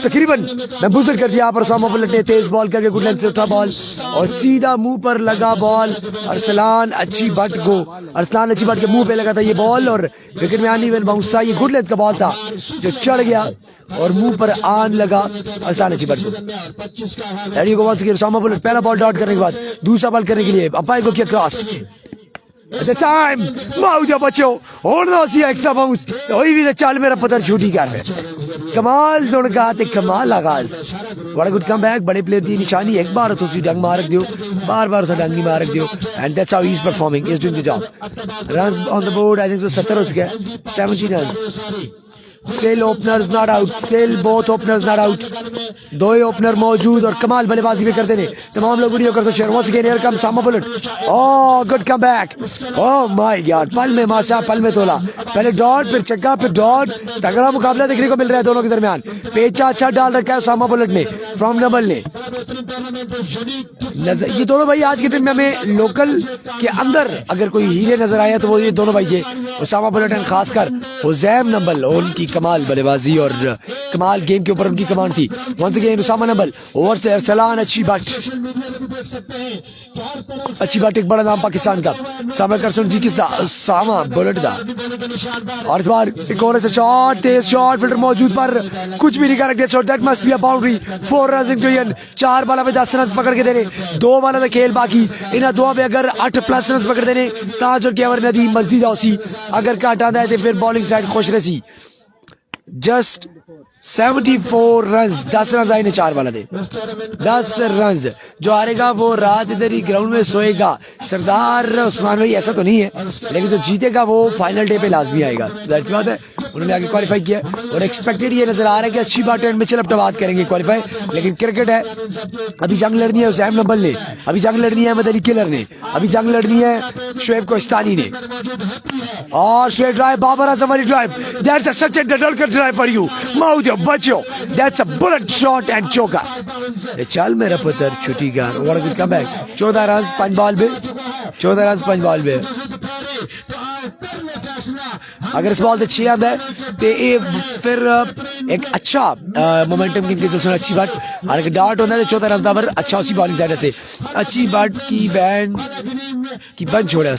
तकरीबन महबूजर कर दिया यहाँ पर उसामा बुलेट ने। तेज बॉल करके गुड लेंथ से उठा बॉल और सीधा मुंह पर लगा बॉल। अरसलान अच्छी बट को, अरसलान अच्छी बट के मुंह पे लगा था ये बॉल और विकेट में अनइवन बाउंस था। ये गुड लेंथ का बॉल था जो चढ़ गया और मुंह पर आन लगा अरसलान अच्छी बट को। उसामा बुलेट पहला बॉल डॉट करने के बाद दूसरा बॉल करने के लिए अंपायर को किया क्रॉस। At the time, मौजा बच्चों होना सी एक्स्ट्रा बाउंस वही भी चाल मेरा पत्थर छूटी कर है। कमाल दोनों का आते, कमाल आगाज। बड़ा गुड कम बैक, बड़े प्लेयर दी निशानी। एक बार तो उसी डंग मार दियो, बार बार उसे डंग नहीं मार दियो। And that's how he is performing, is doing the job. Runs on the board I think तो 70 हो चुके हैं। 70 runs. Still openers not out, still both openers not out. 2 opener मौजूद और कमाल बल्लेबाजी भी करते हैं तमाम लोग। वीडियो करते share. once again here comes Sama bullet. Oh good come back, oh my God. पल में माशा, पल में तोला। पहले डॉट फिर चक्का फिर डॉट। तगड़ा मुकाबला देखने को मिल रहा है दोनों के दरमियान। पेचा अच्छा डाल रखा है सामा बुलेट ने, फ्रॉम नबल ने। ये दोनों भाई आज के दिन में हमें लोकल के अंदर अगर कोई हीरे नजर आया तो वो ये दोनों भाई थे, उसामा बुलेट एंड खासकर हुजैम नबल। उनकी कमाल बल्लेबाजी और कमाल गेम के ऊपर उनकी कमांड थी। Once again Usama Nabal over से अरसलान अच्छी बट, अच्छी बट। एक बड़ा नाम पाकिस्तान का सामा करसन जी किसदा सामा बुलेट दा। और इस बार एक और शॉट, तेज शॉट, फील्डर मौजूद पर कुछ भी नहीं कर रखे। Shot that must be a boundary. 4 runs into and. 4 बाला पे 10 रन पकड़ के देने, 2 बाला का खेल बाकी। इन 2 पे अगर 8+ रन पकड़ देने ताज और केवर नदी मस्जिद औसी अगर काट आंदा है तो फिर बॉलिंग साइड खुश रसी। जस्ट 74 रन, 10 रन आए ने 4 वाला दे, 10 रन। जो हारेगा वो रात इधर ही ग्राउंड में सोएगा। सरदार उस्मान भाई ऐसा तो नहीं है, लेकिन जो जीतेगा वो फाइनल डे पे लाजमी आएगा। जाहिर सी बात है, उन्होंने आगे क्वालिफाई किया और एक्सपेक्टेड ये नजर आ रहा है कि अच्छी बात है, मिचेल अब्बास करेंगे क्वालिफाई। लेकिन क्रिकेट है, अभी जंग लड़नी है उजैम नंबल ने, अभी जंग लड़नी है अहमद अली किलर ने, अभी जंग लड़नी है शोएब कोस्तानी ने। और स्ट्रेट ड्राइव, बाबर आजम वाली drive, that's a such a Tendulkar drive for you माउदियो बच्चो, that's a bullet shot and चौका। चल मेरा पुत्र छुट्टीगार, what a good comeback. 14 run 5 ball पे, 14 रन 5 बॉल पे। अगर इस बॉल से 6 आंदा है तो ये फिर एक अच्छा मोमेंटम की दूसरा अच्छी बात। और अगर डार्ट होता है तो 14 रन पर अच्छा उसी बॉलिंग साइड से अच्छी बात की बैंड की बंद छोड़ा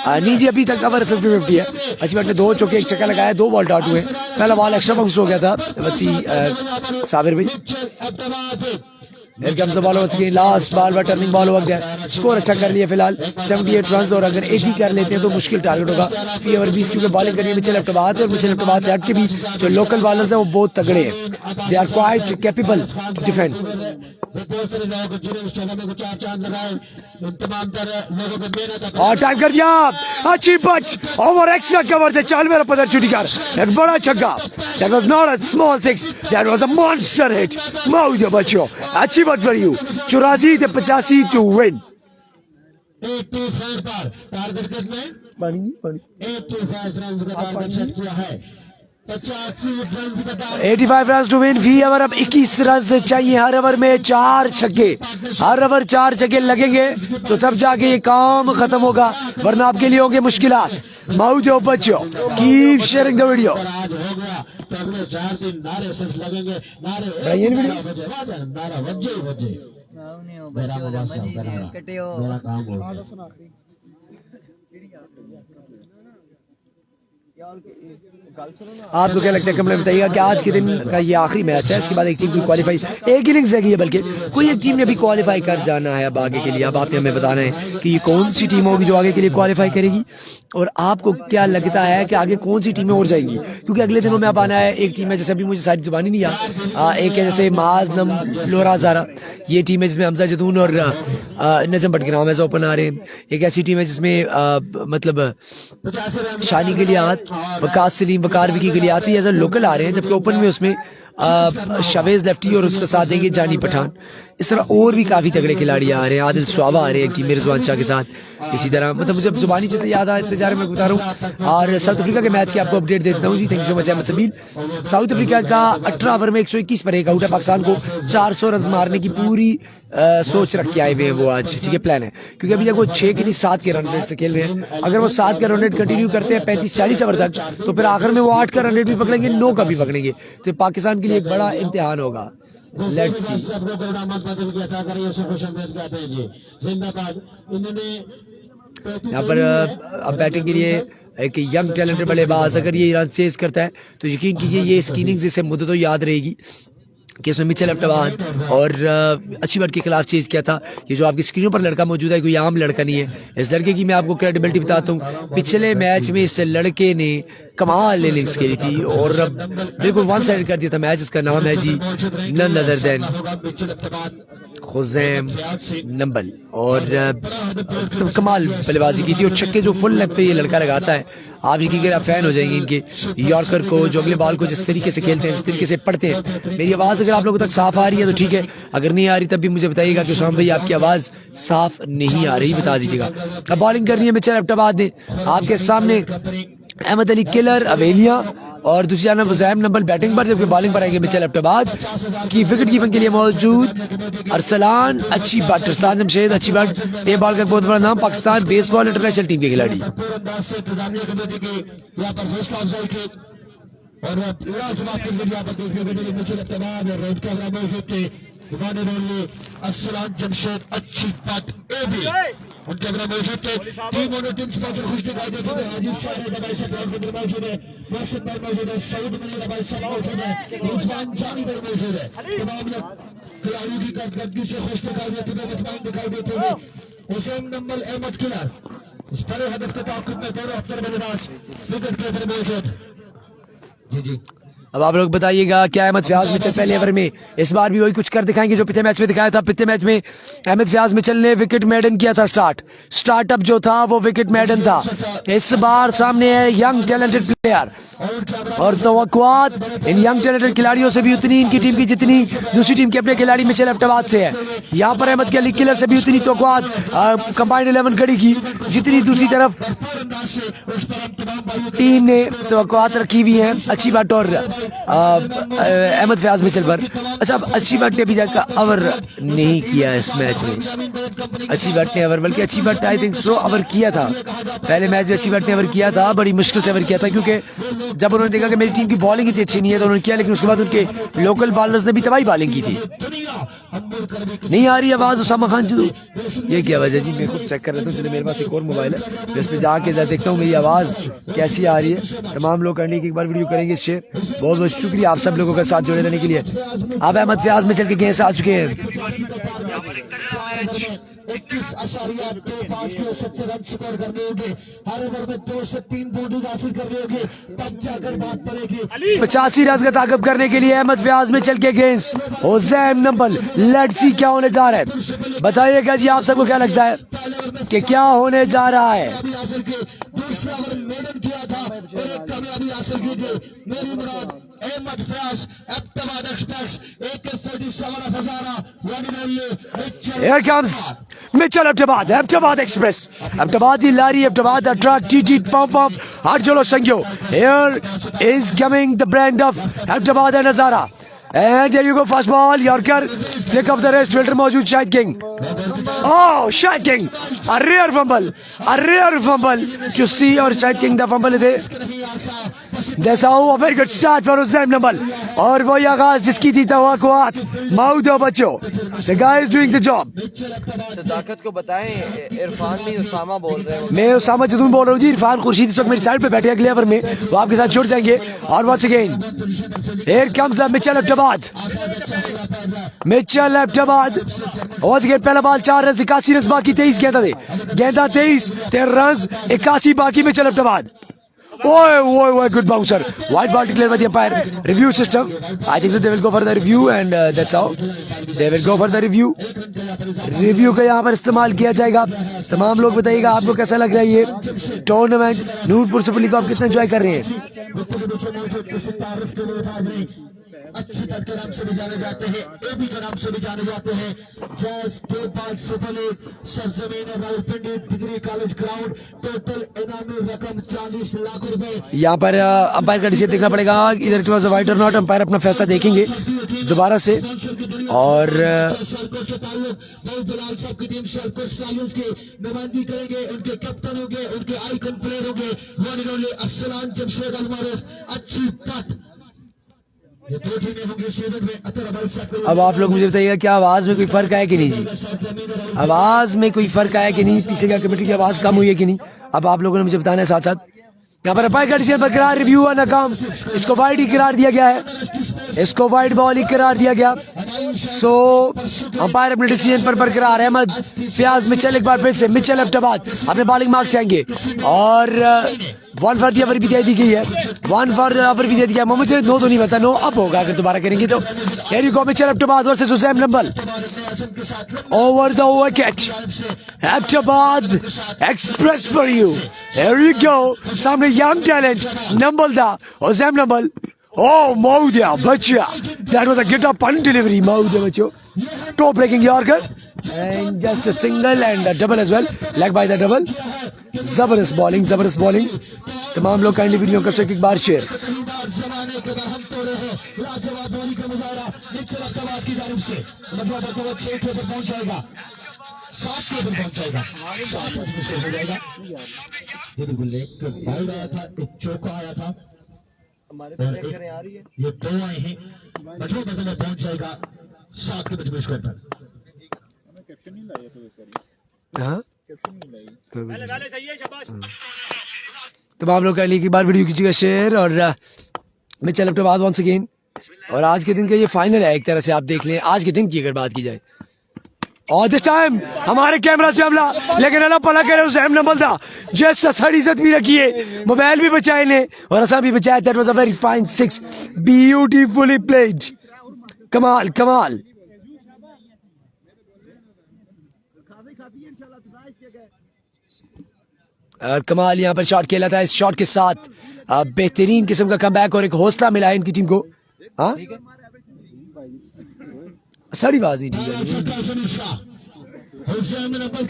नहीं जी। अभी तक कवर 50-50 है। अच्छी बात ने 2 चौके 1 छक्का लगाया, 2 बॉल डाउट हुए। पहला बॉल एक्स्ट्रा बाउंस हो गया था वसी साबिर भाई। Here comes the ball once again, last ball पर टर्निंग बॉल हुआ गया। स्कोर अच्छा कर लिया फिलहाल 78 रन, और अगर 80 कर लेते हैं तो मुश्किल टारगेट होगा। फी ओवर 20 क्योंकि बॉलिंग करनी है मिचेल अब्बास, और मिचेल अब्बास से हट के भी जो लोकल बॉलर्स हैं वो बहुत तगड़े हैं। They are quite capable to defend. और टाइम कर दिया, अच्छी बच, ओवर एक्स्ट्रा कवर थे। चल मेरा पदर छुट्टीगार, एक बड़ा छक्का। That was not a small six, that was a monster hit. माउदियो बच्चों, अच्छी बात फॉर यू। 84 से 85 टू विन। 85 पर टारगेट कितने? पानी नहीं पानी 85 रन का टारगेट सेट किया है। 85 रन टू विन। फी ओवर अब 21 रन चाहिए। हर ओवर में 4 छक्के, हर ओवर 4 छक्के लगेंगे तो तब जाके ये काम खत्म होगा, वरना आपके लिए होंगे मुश्किलात। माउदियो बच्चों, कीप शेयरिंग द वीडियो। आज हो गया तो अगले 4 दिन नारे सिर्फ लगेंगे, नारे नारा वज्जे मेरा काम हो गया। आपको क्या लगता है कमेंट में बताइएगा कि आज के दिन का ये आखिरी मैच है, इसके बाद एक टीम की क्वालिफाई, एक इनिंग्स रहेगी है, बल्कि कोई एक टीम ने भी क्वालिफाई कर जाना है अब आगे के लिए। अब आपने हमें बताना है कि ये कौन सी टीम होगी जो आगे के लिए क्वालिफाई करेगी, और आपको क्या लगता है कि आगे कौन सी टीमें और जाएंगी, क्योंकि अगले दिनों में अब आना है एक टीम है, जैसे अभी मुझे सारी जुबानी नहीं याद, एक है जैसे माज नम लोरा जारा, ये टीम है जिसमें हमजा जदून और नजम बटग्राम एज ओपन आ रहे हैं। एक ऐसी टीम है जिसमें मतलब शानी के लिए वकास सलीम, वकार विकी के लिए आती है लोकल आ रहे हैं, जबकि ओपन में उसमें शावेज लेफ्टी और उसके साथ देंगे जानी पठान। इस तरह और भी काफी तगड़े खिलाड़ी आ रहे हैं, आदिल स्वाबा आ रहे हैं टीम में रिजवान शाह के साथ। इसी तरह मतलब मुझे जुबानी जितना याद आया इतने मैं बता रहा हूँ। और साउथ अफ्रीका के मैच के आपको अपडेट देता हूँ जी। Thank you so much Ahmed Sabeel. South Africa का 18 ओवर में 121 पर एक आउट है। पाकिस्तान को 400 रन मारने की पूरी सोच रख के आए हुए हैं वो आज, ठीक है, प्लान है, क्योंकि अभी तक वो 6 के नहीं 7 के रन रेट से खेल रहे हैं। अगर वो 7 के रन रेट कंटिन्यू करते हैं 35-40 ओवर तक, तो फिर आखिर में वो 8 का रन रेट भी पकड़ेंगे, 9 का भी पकड़ेंगे, तो पाकिस्तान के लिए एक बड़ा इम्तिहान होगा। Let's see. यहाँ पर अब बैटिंग के लिए एक यंग टैलेंटेड बल्लेबाज अगर ये रन चेज करता है तो यकीन कीजिए ये स्कीनिंग जिसे मुद्दत तो याद रहेगी कि इसमें मिचेल अब्बास और अच्छी बात के खिलाफ चीज किया था। ये जो आपकी स्क्रीनों पर लड़का मौजूद है कोई आम लड़का नहीं है। इस लड़के की मैं आपको क्रेडिबिलिटी बताता हूँ। पिछले मैच में इस लड़के ने कमाल इनिंग्स खेली थी और बिल्कुल वन साइड कर दिया था मैच। इसका नाम है जी नन अदर देन खुजैम नंबल, और कमाल बल्लेबाजी की थी और छक्के जो फुल लेग पे ये लड़का लगाता है, आप यकीन करें आप फैन हो जाएंगे इनके। यॉर्कर को जो अगले बॉल को जिस तरीके से खेलते हैं, जिस तरीके से पढ़ते हैं। मेरी आवाज़ अगर आप लोगों तक साफ आ रही है तो ठीक है, अगर नहीं आ रही तब भी मुझे बताइएगा कि उस्मान भाई आपकी आवाज़ साफ नहीं आ रही, बता दीजिएगा। अब बॉलिंग करनी है मिचेल अब्बास ने, आपके सामने अहमद अली किलर अवेलिया और दूसरी जानब उजैम नंबल बैटिंग पर, जबकि बॉलिंग पर आएंगे मिचेल अब्बास की विकेट कीपिंग के लिए मौजूद अरसलान। अच्छी बात अरसलान जमशेद, अच्छी बात। ये बॉल का बहुत बड़ा नाम पाकिस्तान बेसबॉल इंटरनेशनल टीम के खिलाड़ी। जमशेद अच्छी बात उनके अगर मौजूद थे। टीम और टीम से खुश दिखाई देते हैं। हाजी सारे दबाई से मौजूद है, मौसम भाई मौजूद है, सऊद मनी दबाई से मौजूद है, रिजवान जानी भाई मौजूद है। तमाम लोग खिलाड़ियों की कारकर्दगी से खुश दिखाई देते हुए, मुतमईन दिखाई देते हुए। हुसैन नंबल अहमद किलर इस बड़े हदफ के ताक़ुब में दोनों अफ्तर बल्लेबाज विकेट कीपर मौजूद। जी जी अब आप लोग बताइएगा क्या अहमद फयाज मिचेल पहले ओवर में इस बार भी वही कुछ कर दिखाएंगे जो पिछले मैच में दिखाया था। पिछले मैच में अहमद फयाज मिचेल ने विकेट मेडन किया था स्टार्टअप जो था वो विकेट मेडन था। इस बार सामने है यंग टैलेंटेड प्लेयर और तवक्कुआत इन यंग टैलेंटेड खिलाड़ियों से भी उतनी इनकी टीम की जितनी दूसरी टीम के अपने खिलाड़ी मिचेल एबटाबाद से है। यहाँ पर अहमद के अली किलर से भी उतनी तवक्कुआत कंबाइंड 11 खड़ी की जितनी दूसरी तरफ टीम ने तवक्कुआत रखी हुई है अच्छी बात और अहमद फयाज मिचेल पर। अच्छा अब अच्छी बात ने अभी तक ओवर नहीं किया इस मैच में। अच्छी बात ने ओवर बल्कि अच्छी बात आई थिंक सो ओवर किया था पहले मैच में। अच्छी बात ने ओवर किया था बड़ी मुश्किल से ओवर किया था क्योंकि जब उन्होंने देखा कि मेरी टीम की बॉलिंग इतनी अच्छी नहीं है तो उन्होंने किया। लेकिन उसके बाद उनके लोकल बॉलर्स ने भी तबाही बॉलिंग की थी। नहीं आ रही आवाज उसामा खान जी ये क्या वजह जी मैं खुद चेक कर लेता हूँ। मेरे पास एक और मोबाइल है जिसमें जाके देखता हूँ मेरी आवाज कैसी आ रही है। तमाम लोग करने की एक बार वीडियो करेंगे शेयर। बहुत बहुत शुक्रिया आप सब लोगों के साथ जुड़े रहने के लिए। अब अहमद फयाज मिचेल के गेंद आ चुके हैं। 21.25 के सबसे रन स्कोर करने होंगे। हर ओवर में 2 से 3 बाउंड्रीज हासिल करनी होगी तब जाकर बात पड़ेगी। 85 रन का ताकब करने के लिए अहमद फयाज मिचेल के against Hussain Nambol. Let's see क्या होने जा रहा है। बताइएगा जी आप सबको क्या लगता है कि क्या होने जा रहा है। दूसरा ओवर मेडन किया था और एक कामयाबी हासिल की थी। मेरी मुराद Ahmed Fayyaz Abbottabad express AK-47 Hazara one and only. Here comes Mitchell Ebbtabad Express. Ebbtabad the Larry Ebbtabad the truck TT pump Arjolo Sangyo. Here is coming the brand of Ebbtabad and Hazara. And there you go, fast ball, Yorker, flick of the wrist, filter मौजूद Shahid king. Oh, Shahid king, a rare fumble to see और Shahid king दा fumble थे। That's how a very good start for Husain Nambal और वही आगाज जिसकी थी तवक्कुआत माउदो बच्चों। The guy is doing the job। सदाकत को बताएं इरफान नहीं उसामा बोल रहे हैं। मैं उसामा जदून बोल रहा हूँ जी। इरफान खुर्शीद इस वक्त मेरी साइड पे बैठे अगले ओवर में वो आपके साथ जुड़ जाएंगे। और once again here comes Mitchell Abbottabad. Mitchell Abbottabad once again पहला बॉल 4 रन 81 रन बाकी 23 गेंदा थे। गेंदा 23 13 रन 81 बाकी Mitchell Abbottabad. Oh, good bouncer. White ball declared by the umpire. Review system. I think so they will go for the review and that's how. They will go for the review. Review का यहाँ पर इस्तेमाल किया जाएगा। तमाम लोग बताइएगा आपको कैसा लग रहा है ये टूर्नामेंट। नूरपुर सुपर लीग को आप कितना एंजॉय कर रहे हैं। अच्छी पद के नाम से भी जाने जाते हैं, एबी के नाम से भी जाने जाते हैं। जैस भोपाल सुपर लीग सरजमीन Rawalpindi degree college ground. Total इनामी रकम 40 लाख रुपए। यहाँ पर अंपायर का डिसीजन देखना पड़ेगा इधर इट वाज अ वाइड और नॉट। अंपायर अपना फैसला देखेंगे दोबारा से और नुमाइंदगी करेंगे। उनके कैप्टन होंगे, उनके आइकन प्लेयर होंगे वन एंड ओनली अस्सलान जमशेद अल मारूफ। अच्छी पद अब आप लोग मुझे बताइएगा क्या आवाज में कोई फर्क आया कि नहीं जी। आवाज में कोई फर्क आया कि नहीं। पीछे क्या कमेटी की आवाज कम हुई है कि नहीं। अब आप लोगों ने मुझे बताना है साथ साथ। यहाँ पर अंपायर का डिसीजन बरकरार। रिव्यू हुआ नाकाम। इसको वाइड ही करार दिया गया है। इसको वाइड बॉल ही करार दिया गया। सो अंपायर अपने डिसीजन पर बरकरार है। अहमद फयाज मिचेल एक बार फिर से मिचेल एबटाबाद अपने बॉलिंग मार्क्स आएंगे और 1 फॉर द ओवर भी दे दी गई है। 1 फॉर द ओवर भी दे दिया। मुझे नो तो नहीं पता नो अब होगा अगर दोबारा करेंगे तो। Here you go Mitchell Abbottabad versus Hussain Nambol over the wicket. Ebbtabad Express for you. Here you go. सामने young talent Nambal da Husain Nambal. Oh, Maudia Bacha. That was a get up punt delivery. Maudia Bacha. Toe breaking Yorker and just a single and a double as well. Leg by the double. जबरदस्त bowling. तमाम लोग kindly video कर सके एक बार share. चौका आया था ये 2 आए हैं। मजबूत में पहुंच जाएगा 7 के बजे स्कोर पर। तमाम लोग काइंडली एक बार वीडियो कीजिएगा शेयर और मिचेल एबटाबाद वंस अगेन। और आज के दिन का ये फाइनल है एक तरह से आप देख लें। आज के दिन की अगर बात की जाए और दिस टाइम हमारे कैमरा से हमला, लेकिन अल्लाह भला करे हुसैन नंबल था जैसा साड़ी इज्जत भी रखी है, मोबाइल भी बचाए ने और असा भी बचाया। That was a very fine 6, beautifully played. कमाल कमाल। और कमाल यहाँ पर शॉट खेला था। इस शॉट के साथ बेहतरीन किस्म का कमबैक और एक हौसला मिला है इनकी टीम को। हाँ साड़ी बाज नहीं ठीक है। हुसैन नबल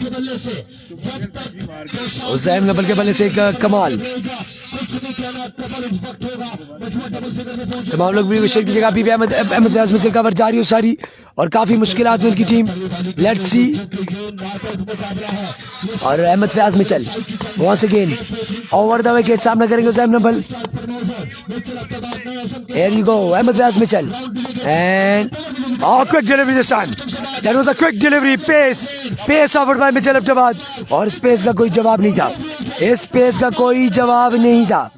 के बल्ले से एक कमाल। तमाम लोग वीडियो को शेयर कीजिएगा। अभी भी अहमद फयाज मिसल का ओवर जारी हो सारी और काफी मुश्किलात में उनकी टीम। Let's see. और Ahmed Fayaz Mitchell once again over the wicket सामना करेंगे Hussain Nabal. Here you go, Ahmed Fayaz Mitchell, and quick delivery this time. That was a quick delivery, pace offered by Mitchell Abtabad, और इस पेस का कोई जवाब नहीं था, इस पेस का कोई जवाब नहीं था।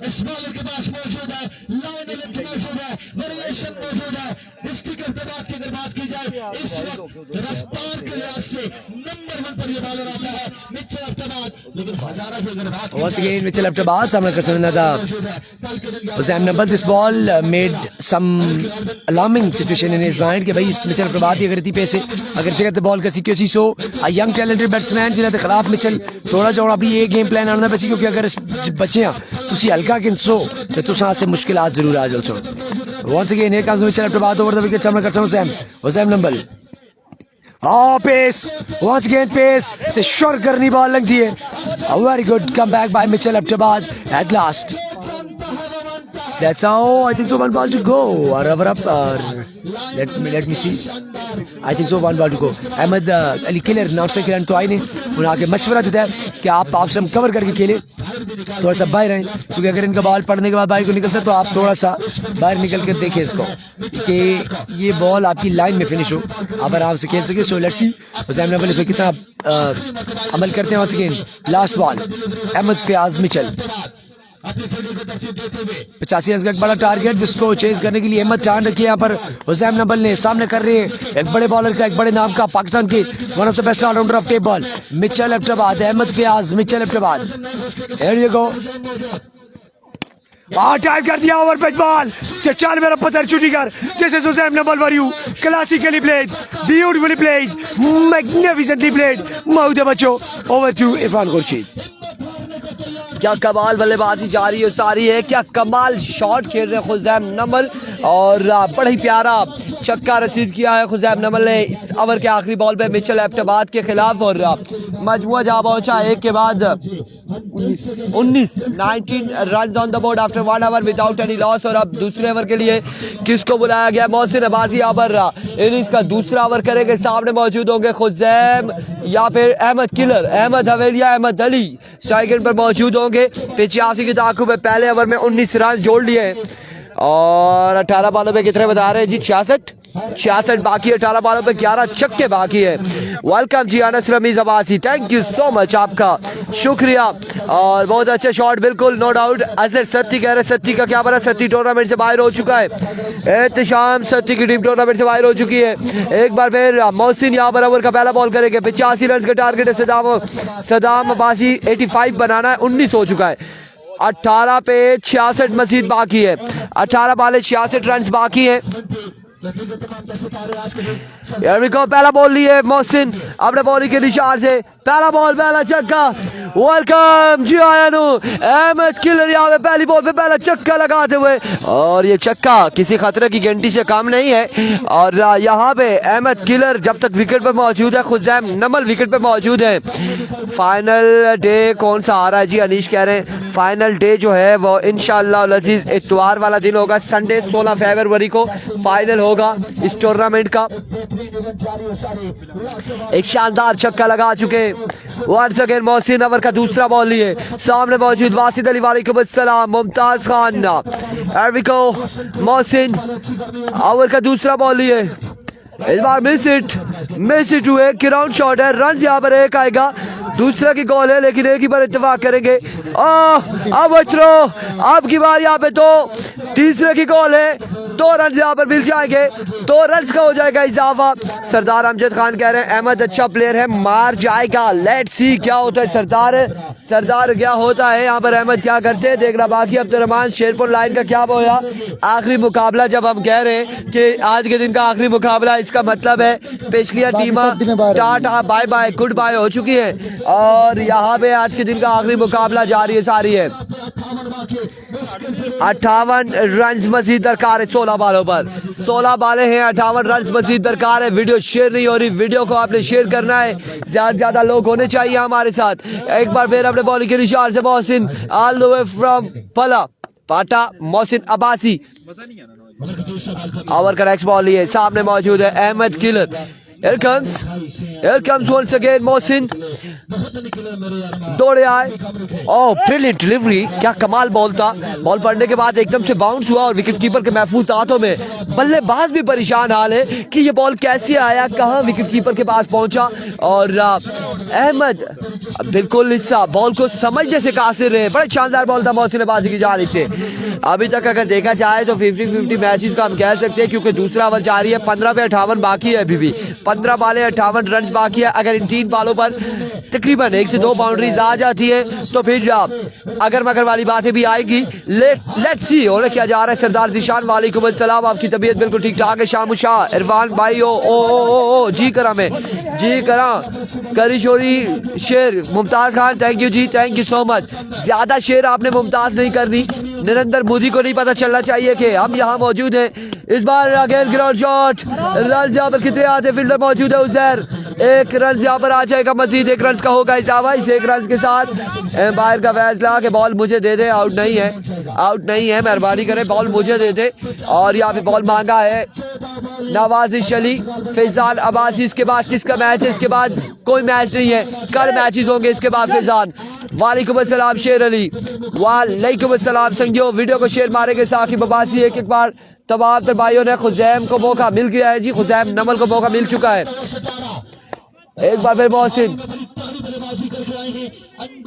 Once again Mitchell Abtabad सामना कर सकता था Hussain Nobel. This ball made some alarming situation in his mind कि भाई इस मिचेल अब्ताबाद भी अगर इतनी पैसे अगर जगह बॉल कर क्यों सी सो a young talented batsman जिन्हें खिलाफ मिचेल थोड़ा जोड़ा भी ये गेम प्लान आना पैसे, क्योंकि अगर बचे तुसी हल्का किनसो तो तुसा से मुश्किलात जरूर आ जाओ। Once again here comes Mitchell Abbottabad over the wicket सामना कर सकता Hussain Nabal. Pace once again pace ते शोर करनी बॉल लगती है। A very good comeback by Mitchell Abtabad at last. That's how I think so. One ball to go. Or over up. Let me see. I think so. One ball to go. Ahmed Ali Killer नाउट किरण तो आई ने उन्हें आके मशवरा देता है कि आप option cover करके खेले, थोड़ा सा बाहर आए, क्योंकि अगर इनका बॉल पड़ने के बाद बाहर को निकलता है तो आप थोड़ा सा बाहर निकल कर देखें इसको कि ये बॉल आपकी लाइन में फिनिश हो, आप आराम से खेल सके। So let's see Hussain Nabal पे कितना अमल करते हैं। Once again last ball Ahmad Fayaz Mitchell 85 run का एक बड़ा टारगेट जिसको चेज करने के लिए हिम्मत ठान रखी है यहाँ पर हुसैन नबल ने। सामने कर रहे हैं एक बड़े बॉलर का, एक बड़े नाम का, पाकिस्तान के one of the best allrounder of tape ball Mitchell Abbottabad, Ahmed Fayaz Mitchell Abbottabad. Here you go. Time कर दिया ओवर पिच बॉल 94 मेरा पत्थर छुट्टी कर। This is Hussain Nabal for you, classically played, beautifully played, magnificently played. मौदे बच्चों ओवर टू इरफान खुर्शीद। क्या कमाल बल्लेबाजी जारी है सारी है, क्या कमाल शॉट खेल रहे हैं खुज़ैम नबल और बड़ा ही प्यारा छक्का रसीद किया है खुज़ैम नबल ने इस ओवर के आखिरी बॉल पे मिचेल अब्ताबाद के खिलाफ और मजमुआ जा पहुंचा एक के बाद 19 run on the board after 1 over without any loss. और अब दूसरे ओवर के लिए किसको बुलाया गया? मोहसिन अब्बासी यहाँ पर इनिंग्स का दूसरा ओवर करेंगे। सामने मौजूद होंगे खुज़ैम या फिर अहमद किलर, अहमद हवेलिया, अहमद अली स्ट्राइक एंड पर मौजूद होंगे। 85 की ताकू में पहले ओवर में 19 रन जोड़ लिए और 18 बॉलों पे कितने बता रहे हैं जी? 66 बाकी है, 18 बॉलों पे 11 छक्के बाकी है। Welcome ji Anas Ramiz Abbasi, thank you so much, आपका शुक्रिया। और बहुत अच्छा शॉट, बिल्कुल नो डाउट। अजहर सत्ती कह रहे सत्ती का क्या बना, सत्ती टूर्नामेंट से बाहर हो चुका है। एहतशाम सत्ती की टीम टूर्नामेंट से बाहर हो चुकी है। एक बार फिर मोहसिन यहाँ पर ओवर का पहला बॉल करेंगे। 85 रन का टारगेट है सदाम अब्बासी, 85 बनाना है, 19 हो चुका है। 18 पे 66 मजीद बाकी है, 18 बाले 66 रन बाकी है। पहला बॉल लिए मोहसिन अपने बॉलिंग के निशान से, पहला बॉल पहला छक्का। वेलकम जी आयानु अहमद किलर यहाँ पे पहली बॉल पे पहला छक्का लगाते हुए, और ये छक्का किसी खतरे की घंटी से कम नहीं है। और यहाँ पे अहमद किलर जब तक विकेट पे मौजूद है, खुज़ैम नबल विकेट पे मौजूद है। फाइनल डे कौन सा आ रहा है जी? अनीश कह रहे हैं फाइनल डे जो है वो इंशाअल्लाह अज़ीज़ इतवार वाला दिन होगा, संडे 16 फरवरी को फाइनल होगा इस टूर्नामेंट का। एक शानदार छक्का लगा चुके वंस अगेन मोहसिन ओवर का दूसरा बॉल लिए। सामने मौजूद वासिद अली, वालेकुम अस्सलाम, मुमताज खान, मोहसिन ओवर का दूसरा बॉल लिए। इस बार मिस इट हुए, ग्राउंड शॉट है, रन यहाँ पर एक आएगा, दूसरा की गोल है लेकिन एक ही बार इत्तेफाक करेंगे। अब बच रो, अब की बार यहाँ पे तो तीसरे की गोल है, 2 रन यहाँ पर मिल जाएंगे, 2 रन का हो जाएगा इजाफा। सरदार अमजद खान कह रहे हैं अहमद अच्छा प्लेयर है, मार जाएगा। लेट्स सी क्या होता है। सरदार क्या होता है यहाँ पर, अहमद क्या करते हैं देखना बाकी। अब्दुर्रहमान शेरपुर लाइन का क्या होया आखिरी मुकाबला, जब हम कह रहे हैं कि आज के दिन का आखिरी मुकाबला, इसका मतलब है पिछली team tata bye bye goodbye हो चुकी है और यहाँ पे आज के दिन का आखिरी मुकाबला जारी है सारी है। 58 रन मजीद दरकार है 16 बालों पर, 16 बालें हैं, 58 रन मजीद दरकार है। वीडियो शेयर नहीं हो रही, वीडियो को आपने शेयर करना है, ज्यादा से ज्यादा लोग होने चाहिए हमारे साथ। एक बार फिर अपने बॉलिंग के निशान से Mohsin all the way from पला पाटा, मोहसिन अब्बासी ओवर का नेक्स्ट बॉल लिए सामने मौजूद है Ahmad killer. Here comes once again Mohsin, दौड़े आए। ओह ब्रिलियंट डिलीवरी, क्या कमाल बॉल था। बॉल पड़ने के बाद एकदम से बाउंस हुआ और विकेट कीपर के महफूज हाथों में। बल्लेबाज भी परेशान हाल है कि ये बॉल कैसे आया, कहां विकेट कीपर के पास पहुंचा। और अहमद बिल्कुल इस बॉल को समझने से कासिर रहे। बड़ा शानदार बॉल था मोहसिन अब्बासी की जानिब से। अभी तक अगर देखा जाए तो 50-50 मैचेस का हम कह सकते हैं, क्योंकि दूसरा ओवर जारी है। 15 पे 58 बाकी है, अभी भी 15 बाले 58 रन बाकी है। अगर इन 3 बालों पर तकरीबन 1 से 2 बाउंड्रीज आ जाती है तो फिर अगर मगर वाली बातें भी आएगी। लेट्स सी और क्या जा रहा है। सरदार ज़ीशान वालेकुम अस्सलाम, आपकी तबीयत बिल्कुल ठीक ठाक है। शामू शाह इरफान भाई ओ जी करा मैं जी करा करी शोरी शेर Mumtaz Khan, thank you ji, thank you so much. ज्यादा शेर आपने मुमताज नहीं करनी, निरंतर मोदी को नहीं पता चलना चाहिए कि हम यहाँ मौजूद हैं। इस बार अगेन ग्राउंड शॉट, रन यहाँ पर कितने आते, फील्डर मौजूद है उजैर। 1 रन यहाँ पर आ जाएगा, मजीद 1 रन का होगा इजाफा। इस 1 रन के साथ एम्पायर का फैसला कि बॉल मुझे दे दे, आउट नहीं है, मेहरबानी करें बॉल मुझे दे दे। और यहाँ पे बॉल मांगा है नवाजिश अली, फैजान अब्बासी। इसके बाद किसका मैच है? इसके बाद कोई मैच नहीं है, कल मैचेस होंगे इसके बाद। फैजान वालेकुम अस्सलाम, शेर अली वालेकुम अस्सलाम। संगियो वीडियो को शेयर मारेंगे साकिब अब्बासी। एक बार तमाम भाइयों ने खुजैम को मौका मिल गया है जी, खुजैम नमल को मौका मिल चुका है। एक बार फिर मोहसिन,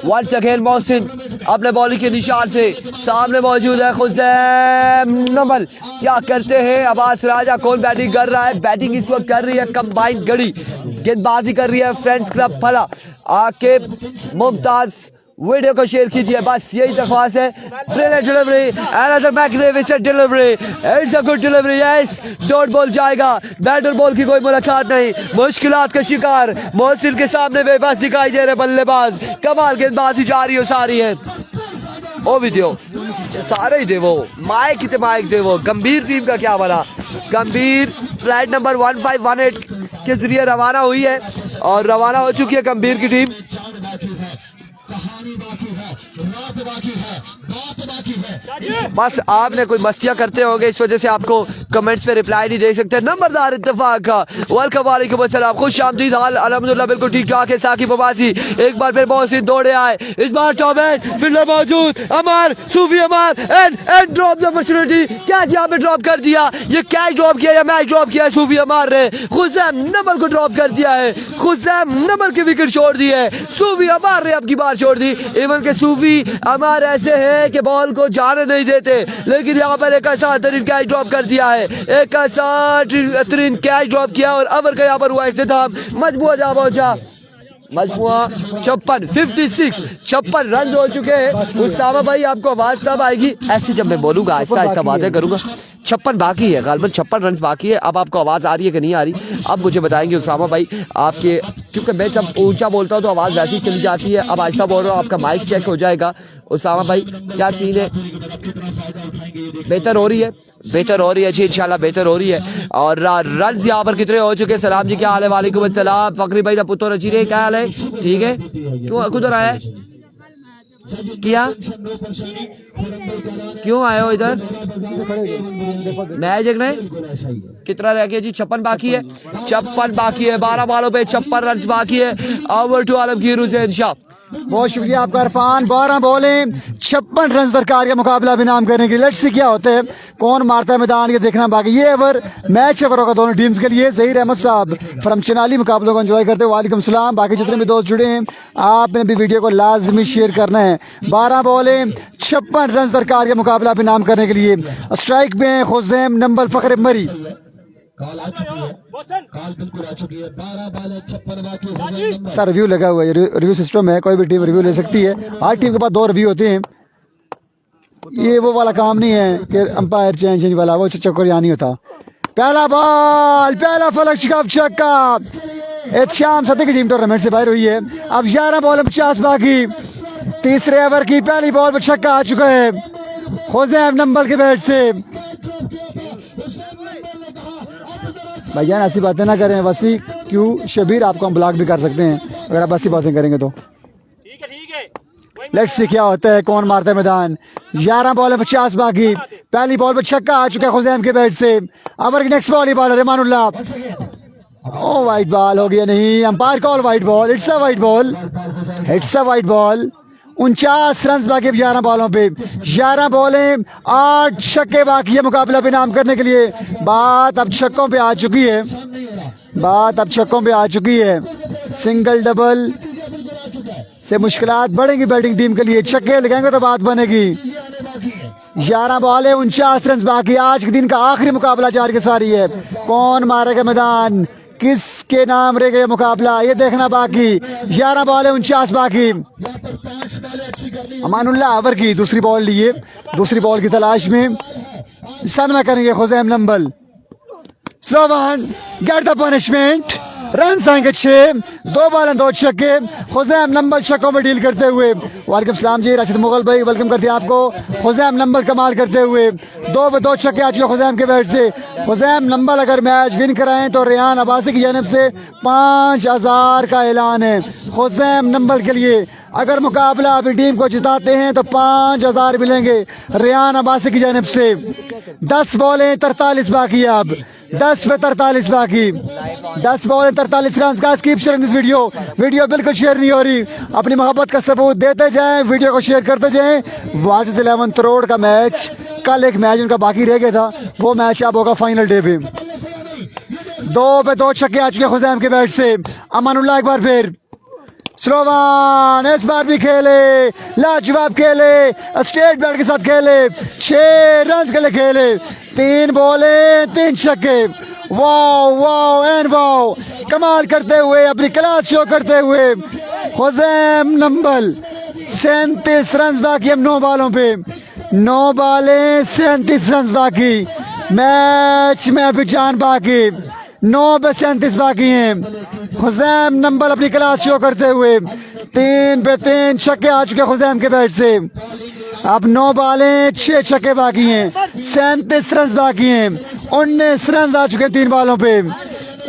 वंस अगेन मोहसिन अपने बॉलिंग के निशान से सामने मौजूद है खुजैम नमल। क्या करते हैं अब्बास राजा, कौन बैटिंग कर रहा है? बैटिंग इस वक्त कर रही है कंबाइंड गड़ी, गेंदबाजी कर रही है फ्रेंड्स क्लब फला। आके मुमताज वीडियो को शेयर कीजिए, बस यही दरख्वास्त है। Brilliant delivery, another magnificent delivery, it's a good delivery, yes. Dot ball जाएगा, बैट और बॉल की कोई मुलाकात नहीं। मुश्किलात का शिकार मोहसिन के सामने बेबस दिखाई दे रहे बल्लेबाज। कमाल गेंदबाजी जारी हो सारी है। ओ वीडियो सारे ही दे वो माइक दे वो। गंभीर टीम का क्या बना, गंभीर फ्लाइट नंबर 1518 के जरिए रवाना हुई है और रवाना हो चुकी है गंभीर की टीम। बस आपने कोई मस्तियां करते होंगे, इस वजह से आपको कमेंट्स पे रिप्लाई नहीं दे सकते। नंबरदार इत्तेफाक का वेलकम वालेकुम अस्सलाम, खुश आमदीद हाल अल्हम्दुलिल्लाह बिल्कुल ठीक ठाक है। साकिब अब्बासी एक बार फिर मोहसिन दौड़े आए, इस बार टॉप एंड फील्डर मौजूद Amar Sufi Amar and drop the opportunity. Catch यहाँ पे ड्रॉप कर दिया, ये कैच ड्रॉप किया या मैच ड्रॉप किया सूफी अमर ने। खुजैम नमल को ड्रॉप कर दिया है, खुजैम नमल की विकेट छोड़ दी है, सूफी अमर ने अब की बार छोड़ दी। इवन के सूफी अमर ऐसे है कि बॉल को जाने नहीं देते, लेकिन यहाँ पर एक ऐसा बेहतरीन कैच ड्रॉप कर दिया है, एक ऐसा बेहतरीन कैच ड्रॉप किया और अवर का यहाँ पर हुआ इख्तिताम। मजबूत जा पहुंचा, मजमुआ 56 रन हो चुके हैं। उस्तामा भाई आपको आवाज तब आएगी ऐसे जब मैं बोलूंगा, आहिस्ता आहिस्ता बातें करूंगा। 56 बाकी है, गालबन 56 रन बाकी है। अब आपको आवाज आ रही है कि नहीं आ रही, अब मुझे बताएंगे उस्तामा भाई आपके, क्योंकि मैं जब ऊंचा बोलता हूँ तो आवाज वैसी चली जाती है। अब आहिस्ता बोल रहा हूँ, आपका माइक चेक हो जाएगा। उस्तामा भाई क्या सीन है? बेहतर हो रही है, बेहतर हो रही है जी, इंशाल्लाह बेहतर हो रही है। और रन यहाँ पर कितने हो चुके? सलाम जी क्या हाल है? वालेकुम अस्सलाम। फकरी भाई पुत्र रची रे क्या हाल है? ठीक है, क्यों कुछ आया है क्या, क्यों आए हो इधर? मैच देखना है। कितना रह गया जी? 56 बाकी है, 56 बाकी है। 12 बालों पे 56 रन बाकी है। ओवर टू आलमगीर हुसैन शाह, बहुत शुक्रिया आपका इरफान। 12 बॉलें 56 रन दरकार का मुकाबला भी नाम करने के लिए। लेट्स सी क्या होता है, कौन मारता है मैदान, ये देखना बाकी। ये ओवर मैच ओवर होगा दोनों टीम्स के लिए। ज़हीर अहमद साहब फ्रॉम चनाली मुकाबलों को एंजॉय करते हुए वालेकुम सलाम। बाकी जितने भी दोस्त जुड़े हैं आपने भी वीडियो को लाजमी शेयर करना है। 12 बॉलें 56 रन दरकार का मुकाबला भी नाम करने के लिए। स्ट्राइक में खुज़ैम नंबल फ़ख्र मरी। कॉल आ चुकी है, कॉल बिल्कुल आ चुकी है। 12 बॉल 56 बाकी। सर रिव्यू लगा हुआ है, रिव्यू सिस्टम है, कोई भी टीम रिव्यू ले सकती है। हर टीम के पास 2 रिव्यू होते हैं। ये वो वाला काम नहीं है कि अंपायर चेंज वाला, वो चक्कर यहाँ नहीं होता। पहला बॉल, पहला फलक शिकाफ छक्का। एहतिशाम सती की टीम टूर्नामेंट से बाहर हुई है। अब 11 बॉल 50 बाकी। तीसरे ओवर की पहली बॉल पर छक्का आ चुका है खुज़ैम नंबल के बैट से। भैया ऐसी बातें ना करें वसी, क्यों शबीर आपको हम ब्लॉक भी कर सकते हैं अगर आप ऐसी बातें करेंगे तो। लेट्स सी क्या होता है, कौन मारता है मैदान। 11 बॉल 50 बाकी। पहली बॉल पर छक्का आ चुका है खुज़ैम के बैट से। ओवर की नेक्स्ट बॉल ही बॉलर रहमानुल्लाह। ओ वाइट बॉल हो गया, नहीं umpire call white ball. It's a white ball, it's a white ball. 49 run बाकी 11 बॉलों पे। 11 बॉलें 8 छक्के बाकी है मुकाबला भी नाम करने के लिए। बात अब छक्कों पे आ चुकी है, बात अब छक्कों पे आ चुकी है। सिंगल डबल से मुश्किलात बढ़ेंगी बैटिंग टीम के लिए। छक्के लगाएंगे तो बात बनेगी। 11 बॉलें 49 रन बाकी। आज के दिन का आखिरी मुकाबला जारी के सारी है। कौन मारेगा मैदान, किसके नाम रह गया मुकाबला, ये देखना बाकी। 11 बॉल 49 बाकी। अमानुल्लाह ओवर की दूसरी बॉल लिए, दूसरी बॉल की तलाश में सामना करेंगे Khuzaim Nabal. Slow one, get the punishment. Run आएंगे 6। 2 बॉल 2 छक्के। खुज़ैम नंबल छक्कों में डील करते हुए। वालेकुम सलाम जी राशिद मुगल भाई, वेलकम करते हैं आपको। खुज़ैम नंबल कमाल करते हुए 2 पे 2 छक्के आ चुके खुज़ैम के बैट से। खुज़ैम नंबल अगर मैच विन कराएं तो रेहान अब्बासी की जानिब से 5000 का ऐलान है खुज़ैम नंबल के लिए। अगर मुकाबला अपनी टीम को जिताते हैं तो 5000 मिलेंगे रेहान अब्बासी की जानिब से। 10 बॉलें 43 बाकी है अब। 10 पे 43 बाकी। 10 बॉल 43 रन का। कीप शेयरिंग दिस वीडियो बिल्कुल शेयर नहीं हो रही। अपनी मोहब्बत का सबूत देते जाएं, वीडियो को शेयर करते जाएं। वाजिद 11 करोड़ का मैच, कल एक मैच उनका बाकी रह गया था, वो मैच अब होगा फाइनल डे पे। 2 पे 2 छक्के आ चुके खुज़ैम के बैट से। अमानुल्लाह एक बार फिर स्लो वन, इस बार भी खेले, लाजवाब खेले, स्टेट बैट के साथ खेले, 6 रन के लिए खेले। 3 बॉलें 3 छक्के। वाओ वाओ एंड वाओ, कमाल करते हुए, अपनी क्लास शो करते हुए खुज़ैम नंबल। 37 रन बाकी हम 9 बॉलों पे। 9 बॉलें 37 रन बाकी। मैच में अभी जान बाकी। 9 पे 37 बाकी हैं। खुज़ैम नंबल अपनी क्लास शो करते हुए 3 पे 3 छक्के आ चुके खुज़ैम के बैट से। अब 9 बॉलें 6 छक्के बाकी हैं। 37 रन बाकी हैं। 19 रन आ चुके हैं 3 बॉलों पे।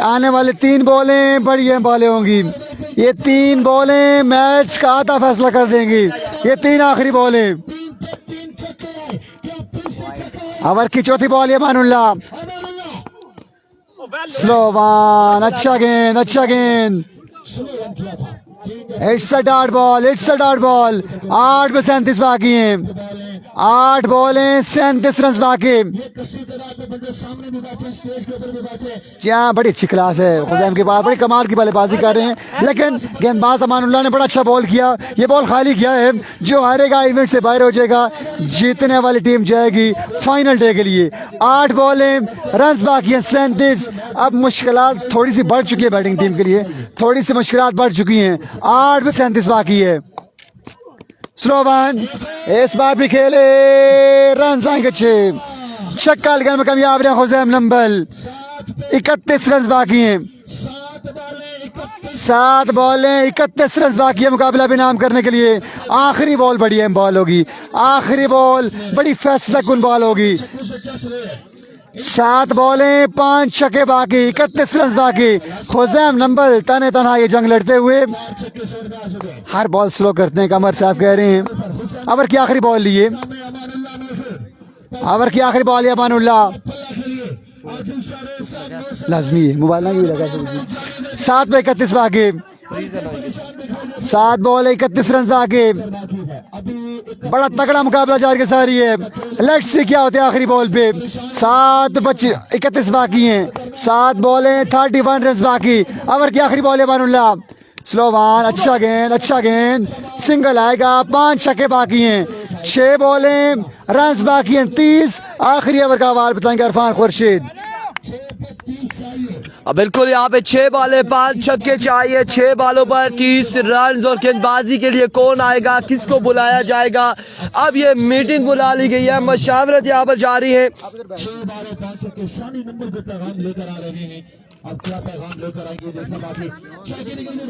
आने वाले 3 बॉलें बड़ी अहम बॉलें होंगी। ये 3 बॉलें मैच का आधा फैसला कर देंगी। ये 3 आखिरी बॉलें। ओवर की चौथी बॉल है मानुल्लाह। स्लो वन, अच्छा गेंद, अच्छा गेंद। It's a dot ball, it's a dot ball. 8 पे 37 बाकी हैं। 8 बॉलें 37 रन बाकी। जी बड़ी अच्छी क्लास है खुज़ैम के पास, बड़ी कमाल की बल्लेबाजी कर रहे हैं। लेकिन गेंदबाज अमानुल्लाह ने बड़ा अच्छा बॉल किया। ये बॉल खाली किया है। जो हारेगा इवेंट से बाहर हो जाएगा। जीतने वाली टीम जाएगी फाइनल डे के लिए। 8 बॉलें रन बाकी हैं 37। अब मुश्किलात थोड़ी सी बढ़ चुकी है बैटिंग टीम के लिए, थोड़ी सी मुश्किलात बढ़ चुकी हैं। 8 पे 37 बाकी है। स्लो वन, इस बार भी खेले, रन आएंगे 6। छक्का लगाने में कामयाब रहे खुज़ैम नंबल। 31 रन बाकी हैं। 7 बॉलें 31 रन बाकी है मुकाबला भी नाम करने के लिए। आखिरी बॉल बड़ी अहम बॉल होगी। आखिरी बॉल बड़ी फैसला कुन बॉल होगी। 7 बॉलें 5 छक्के बाकी। 31 रन बाकी। खुज़ैम नंबल तने तना ये जंग लड़ते हुए। हर बॉल स्लो करते हैं, कमर साहब कह रहे हैं। ओवर की आखिरी बॉल लिए, ओवर की आखिरी बॉल है अमानुल्लाह। लाजमी है मोबाइल ना भी लगा। 7 पे 31 बाकी। 7 बॉल 31 रन बाकी। बड़ा तगड़ा मुकाबला जारी के सारी है। लेट्स सी क्या होता है आखिरी बॉल पे। 31 बाकी हैं। 7 बॉलें 31 रन बाकी। ओवर की आखिरी बॉल है बानुल्लाह। स्लो वन, अच्छा गेंद सिंगल आएगा। 5 छक्के बाकी हैं। 6 बॉलें रन बाकी हैं 30। आखिरी ओवर का सवाल बताएंगे इरफान खुर्शीद। बिल्कुल यहाँ पे 6 बॉले 5 छक्के चाहिए। 6 बॉलों पर 30 रन और गेंदबाजी के लिए कौन आएगा, किसको बुलाया जाएगा। अब ये मीटिंग बुला ली गई है, मशावरत यहाँ पर जारी है। 6 बार 5 छक्के शानी नंबर पे पैगाम लेकर आ रहे हैं। अब क्या पैगाम लेकर आएंगे देखना बाकी।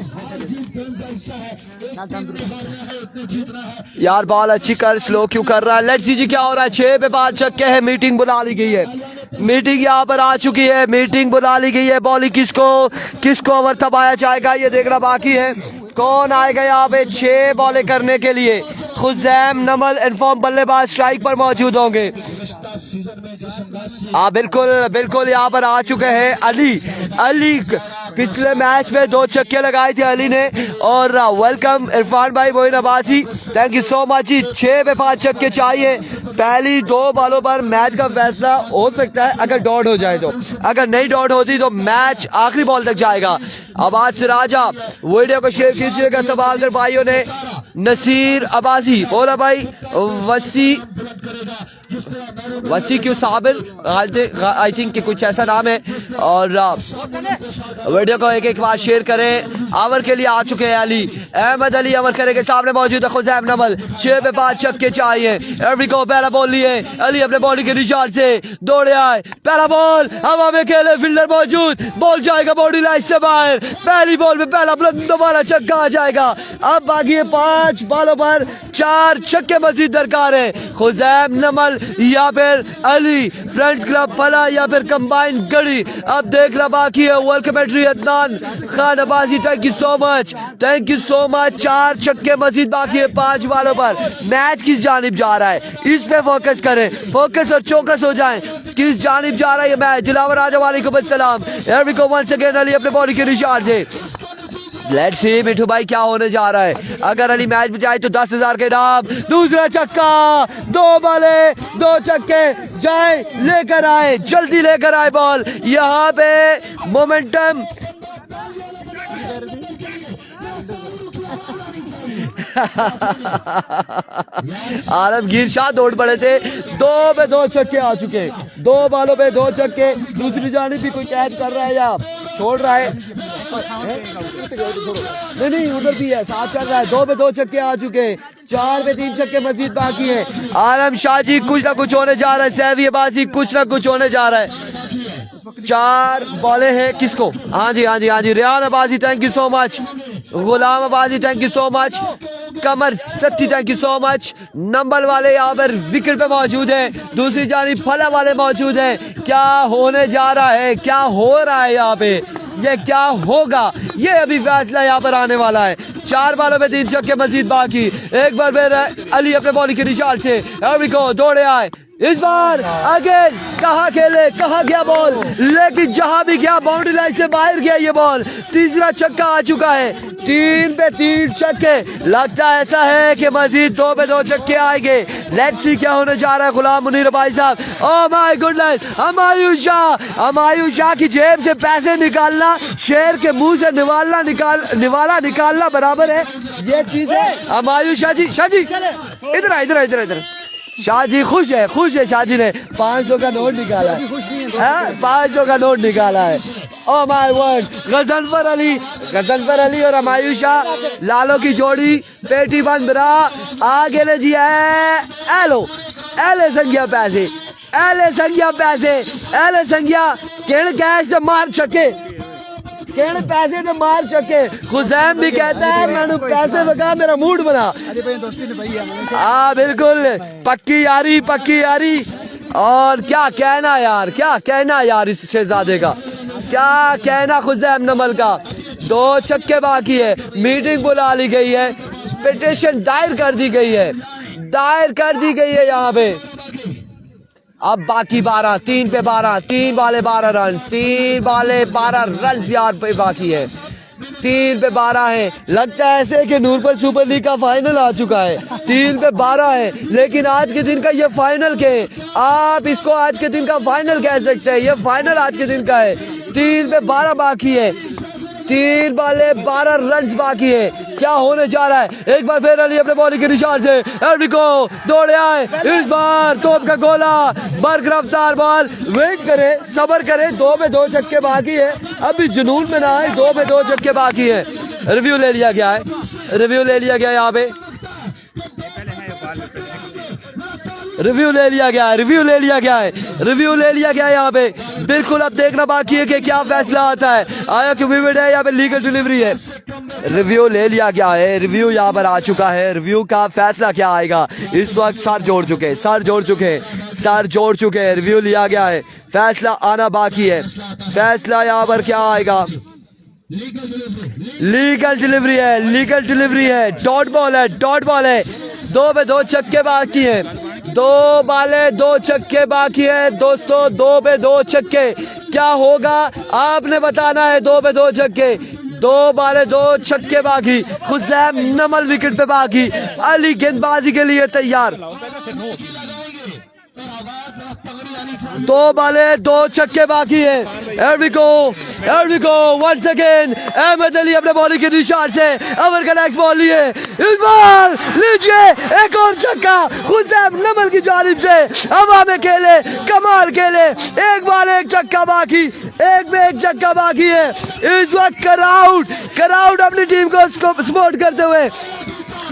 हार जीत गेम का हिस्सा है। एक हारना है, एक जीतना है। यार बॉल अच्छी कर, स्लो क्यों कर रहा है। लेट्स सी जी क्या हो रहा है। 6 पे 5 छक्के हैं। मीटिंग बुला ली गई है। मीटिंग यहाँ पर आ चुकी है। मीटिंग बुला ली गई है। बॉलिंग किसको ओवर थमाया जाएगा ये देखना बाकी है। कौन आएगा यहाँ पे 6 बॉलें करने के लिए। खुजैम नमल इनफॉर्म बल्लेबाज स्ट्राइक पर मौजूद होंगे। बिल्कुल यहाँ पर आ चुके हैं अली पिछले मैच में 2 छक्के लगाए थे अली ने। और वेलकम इरफान भाई, Moin Abbasi, thank you so much जी। 6 पे 5 छक्के चाहिए। पहली 2 बॉलों पर मैच का फैसला हो सकता है अगर डॉट हो जाए तो। अगर नहीं डॉट होती तो मैच आखिरी बॉल तक जाएगा। आवाज से राजा वीडियो को शेयर कीजिएगा तमाम तर भाइयों ने। नसीर अब्बासी बोला भाई वसी क्यों साबिर आई थिंक कि कुछ ऐसा नाम है। और वीडियो को एक बार शेयर करें। ओवर के लिए आ चुके हैं अहमद अली ओवर करेंगे। सामने मौजूद है खुजैम नमल। 6 पे 5 छक्के चाहिए। एवरी को पहला बॉल लिए अली अपने बॉलिंग के रिचार्ज से दौड़े आए। पहला बॉल हवा में खेले, फील्डर मौजूद, बॉल जाएगा बॉडी लाइन से बाहर। पहली बॉल में पहला बुलंद दोबारा छक्का आ जाएगा। अब बाकी है 5 बॉलों पर 4 छक्के मजीद दरकार है। खुजैम नमल या फिर अली, फ्रेंड्स क्लब फला या फिर कंबाइन गढ़ी। अब देखना बाकी है। World commentary Adnan Khan Abbasi, thank you so much, thank you so much. 4 छक्के मजीद बाकी है 5 बॉलों पर। मैच किस जानिब जा रहा है इस पे फोकस करें, फोकस और चौकस हो जाएं। किस जानिब जा रहा है ये मैच। दिलावर राजा वालेकुम अस्सलाम। Here we go once again Ali अपने बॉडी के निशान से। लेट्स सी मिठू भाई क्या होने जा रहा है। अगर अली मैच में जाए तो 10,000 के नाम। दूसरा छक्का, 2 बॉले 2 छक्के जाए, लेकर आए, जल्दी लेकर आए बॉल। यहाँ पे मोमेंटम आलमगीर शाह दौड़ पड़े थे। 2 पे 2 छक्के आ चुके। 2 बॉलों पे 2 छक्के। दूसरी जानिब भी कोई कैच कर रहा है या छोड़ रहा है। नहीं उधर भी है, साथ चल रहा है। 2 पे 2 छक्के आ चुके। 4 पे 3 छक्के मजीद बाकी है। आलम शाह जी कुछ ना कुछ होने जा रहा है। सैफी अब्बासी कुछ ना कुछ होने जा रहा है। 4 बॉले हैं किसको। हाँ जी Riyan Abbasi thank you so much. Ghulam Abbasi thank you so much. Qamar Satti thank you so much. Number वाले यहाँ पर विकेट पे मौजूद है। दूसरी जानिब फला वाले मौजूद है। क्या होने जा रहा है, क्या हो रहा है यहाँ पे, ये क्या होगा, ये अभी फैसला यहाँ पर आने वाला है। 4 बॉलों में 3 छक्के मजीद बाकी। एक बार फिर अली अपने बॉलिंग के रिचार्ज से दौड़े आए। इस बार अगेन कहाँ खेले, कहाँ गया बॉल, लेकिन जहां भी गया बाउंड्री लाइन से बाहर गया ये बॉल। तीसरा छक्का आ चुका है। 3 पे 3 छक्के। लगता ऐसा है कि मजीद 2 पे 2 छक्के आएंगे। लेट्स सी क्या होने जा रहा है। गुलाम मुनीर भाई साहब, ओह माय गुडनेस, हमायूं शाह की जेब से पैसे निकालना शेर के मुंह से निवाला निकालना बराबर है ये चीज है। हमायूं शाह जी इधर शाह जी खुश है शाह जी ने 500 का नोट निकाला है। 500 का नोट निकाला है। Oh my word. Ghazanfar Ali और हमायूं शाह लालो की जोड़ी पेटी बंद रहा। आगे ले जी है एले संज्ञा केड़ कैश तो मार चके, केड़ पैसे तो मार चके। खुजैम भी कहता है मैंने पैसे लगा मेरा मूड बना। हाँ बिल्कुल, पक्की यारी। और क्या कहना यार इस शहजादे का, क्या कहना खुजैम नमल का। 2 छक्के बाकी है। मीटिंग बुला ली गई है। पिटीशन दायर कर दी गई है यहाँ पे। अब बाकी 12, 3 पे 12, 3 बॉले 12 रन, 3 बॉले 12 रन यार पे बाकी है। 3 पे 12 है। लगता है ऐसे कि नूरपुर सुपर लीग का फाइनल आ चुका है। 3 पे 12 है, लेकिन आज के दिन का ये फाइनल के, आप इसको आज के दिन का फाइनल कह सकते हैं। ये फाइनल आज के दिन का है। 3 पे 12 बाकी है, 3 बाले 12 रन बाकी है। क्या होने जा रहा है? एक बार फिर अली अपने बॉलिंग के निशान से एल्विको दौड़े आए, इस बार तोप का गोला, बर्क रफ्तार बॉल। वेट करे, सब्र करे, 2 पे 2 छक्के बाकी है। अभी जुनून में ना आए, 2 पे 2 छक्के बाकी है। रिव्यू ले लिया गया है, रिव्यू ले लिया गया है यहाँ पे, रिव्यू ले लिया गया है, रिव्यू ले लिया गया है, रिव्यू ले लिया गया है यहाँ पे। बिल्कुल अब देखना बाकी है कि क्या फैसला आता है। आया कि विविड है, यहाँ पे लीगल डिलीवरी है। रिव्यू ले लिया गया है, रिव्यू यहाँ पर आ चुका है। रिव्यू का फैसला क्या आएगा? इस वक्त सर जोड़ चुके हैं, सर जोड़ चुके हैं, सर जोड़ चुके हैं। रिव्यू लिया गया है, फैसला आना बाकी है। फैसला यहाँ पर क्या आएगा? लीगल डिलीवरी है, लीगल डिलीवरी है। डॉट बॉल है, डॉट बॉल है। 2 पे 2 छक्के बाकी है, 2 बाले 2 छक्के बाकी है दोस्तों। 2 पे 2 छक्के, क्या होगा आपने बताना है। 2 पे 2 छक्के, 2 बाले 2 छक्के बाकी। हुसैन नमल विकेट पे बाकी, अली गेंदबाजी के लिए तैयार। 2 बाले 2 छक्के बाकी है। एल्विको वंस अगेन, अहमद अली अपने बॉलिंग के निशान से ओवर का नेक्स्ट बॉल लिए, इस बार लीजिए एक और छक्का हुसैन नमल की जानिब से। हवा में खेले, कमाल खेले। 1 बाल 1 छक्का बाकी, 1 में 1 छक्का बाकी है। इस वक्त कराउड अपनी टीम को सपोर्ट करते हुए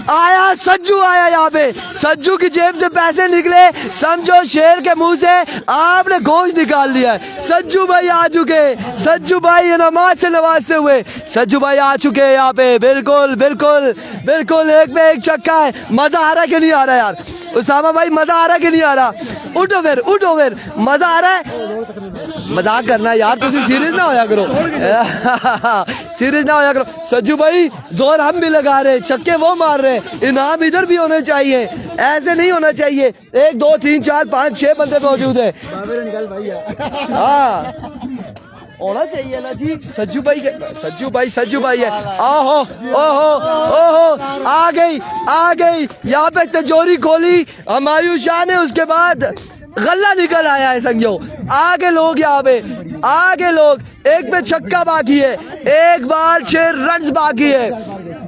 आया। सज्जू आया यहाँ पे, सज्जू की जेब से पैसे निकले, समझो शेर के मुंह से आपने गोश्त निकाल लिया है। सज्जू भाई आ चुके, सज्जू भाई नमाज से नवाजते हुए सज्जू भाई आ चुके हैं यहाँ पे। बिल्कुल बिल्कुल बिल्कुल 1 पे 1 छक्का है। मजा आ रहा है कि नहीं आ रहा यार? उसामा भाई मजा आ रहा है कि नहीं आ रहा? उठो फिर मजा आ रहा है? मजाक करना यार, तुम सीरियस ना होया करो, सीरियस ना होया करो। सज्जू भाई जोर हम भी लगा रहे, छक्के वो मार रहे, इनाम इधर भी होने चाहिए, ऐसे नहीं होना चाहिए। 1 2 3 4 5 6 बंदे मौजूद है। हाँ होना चाहिए ना जी। सज्जू भाई है। ओहो आ गई यहाँ पे तिजोरी खोली हमायूं शाह ने, उसके बाद गल्ला निकल आया है संगियो। आगे लोग यहाँ पे, आगे लोग। 1 पे छक्का बाकी है, 1 बाल 6 रन बाकी है,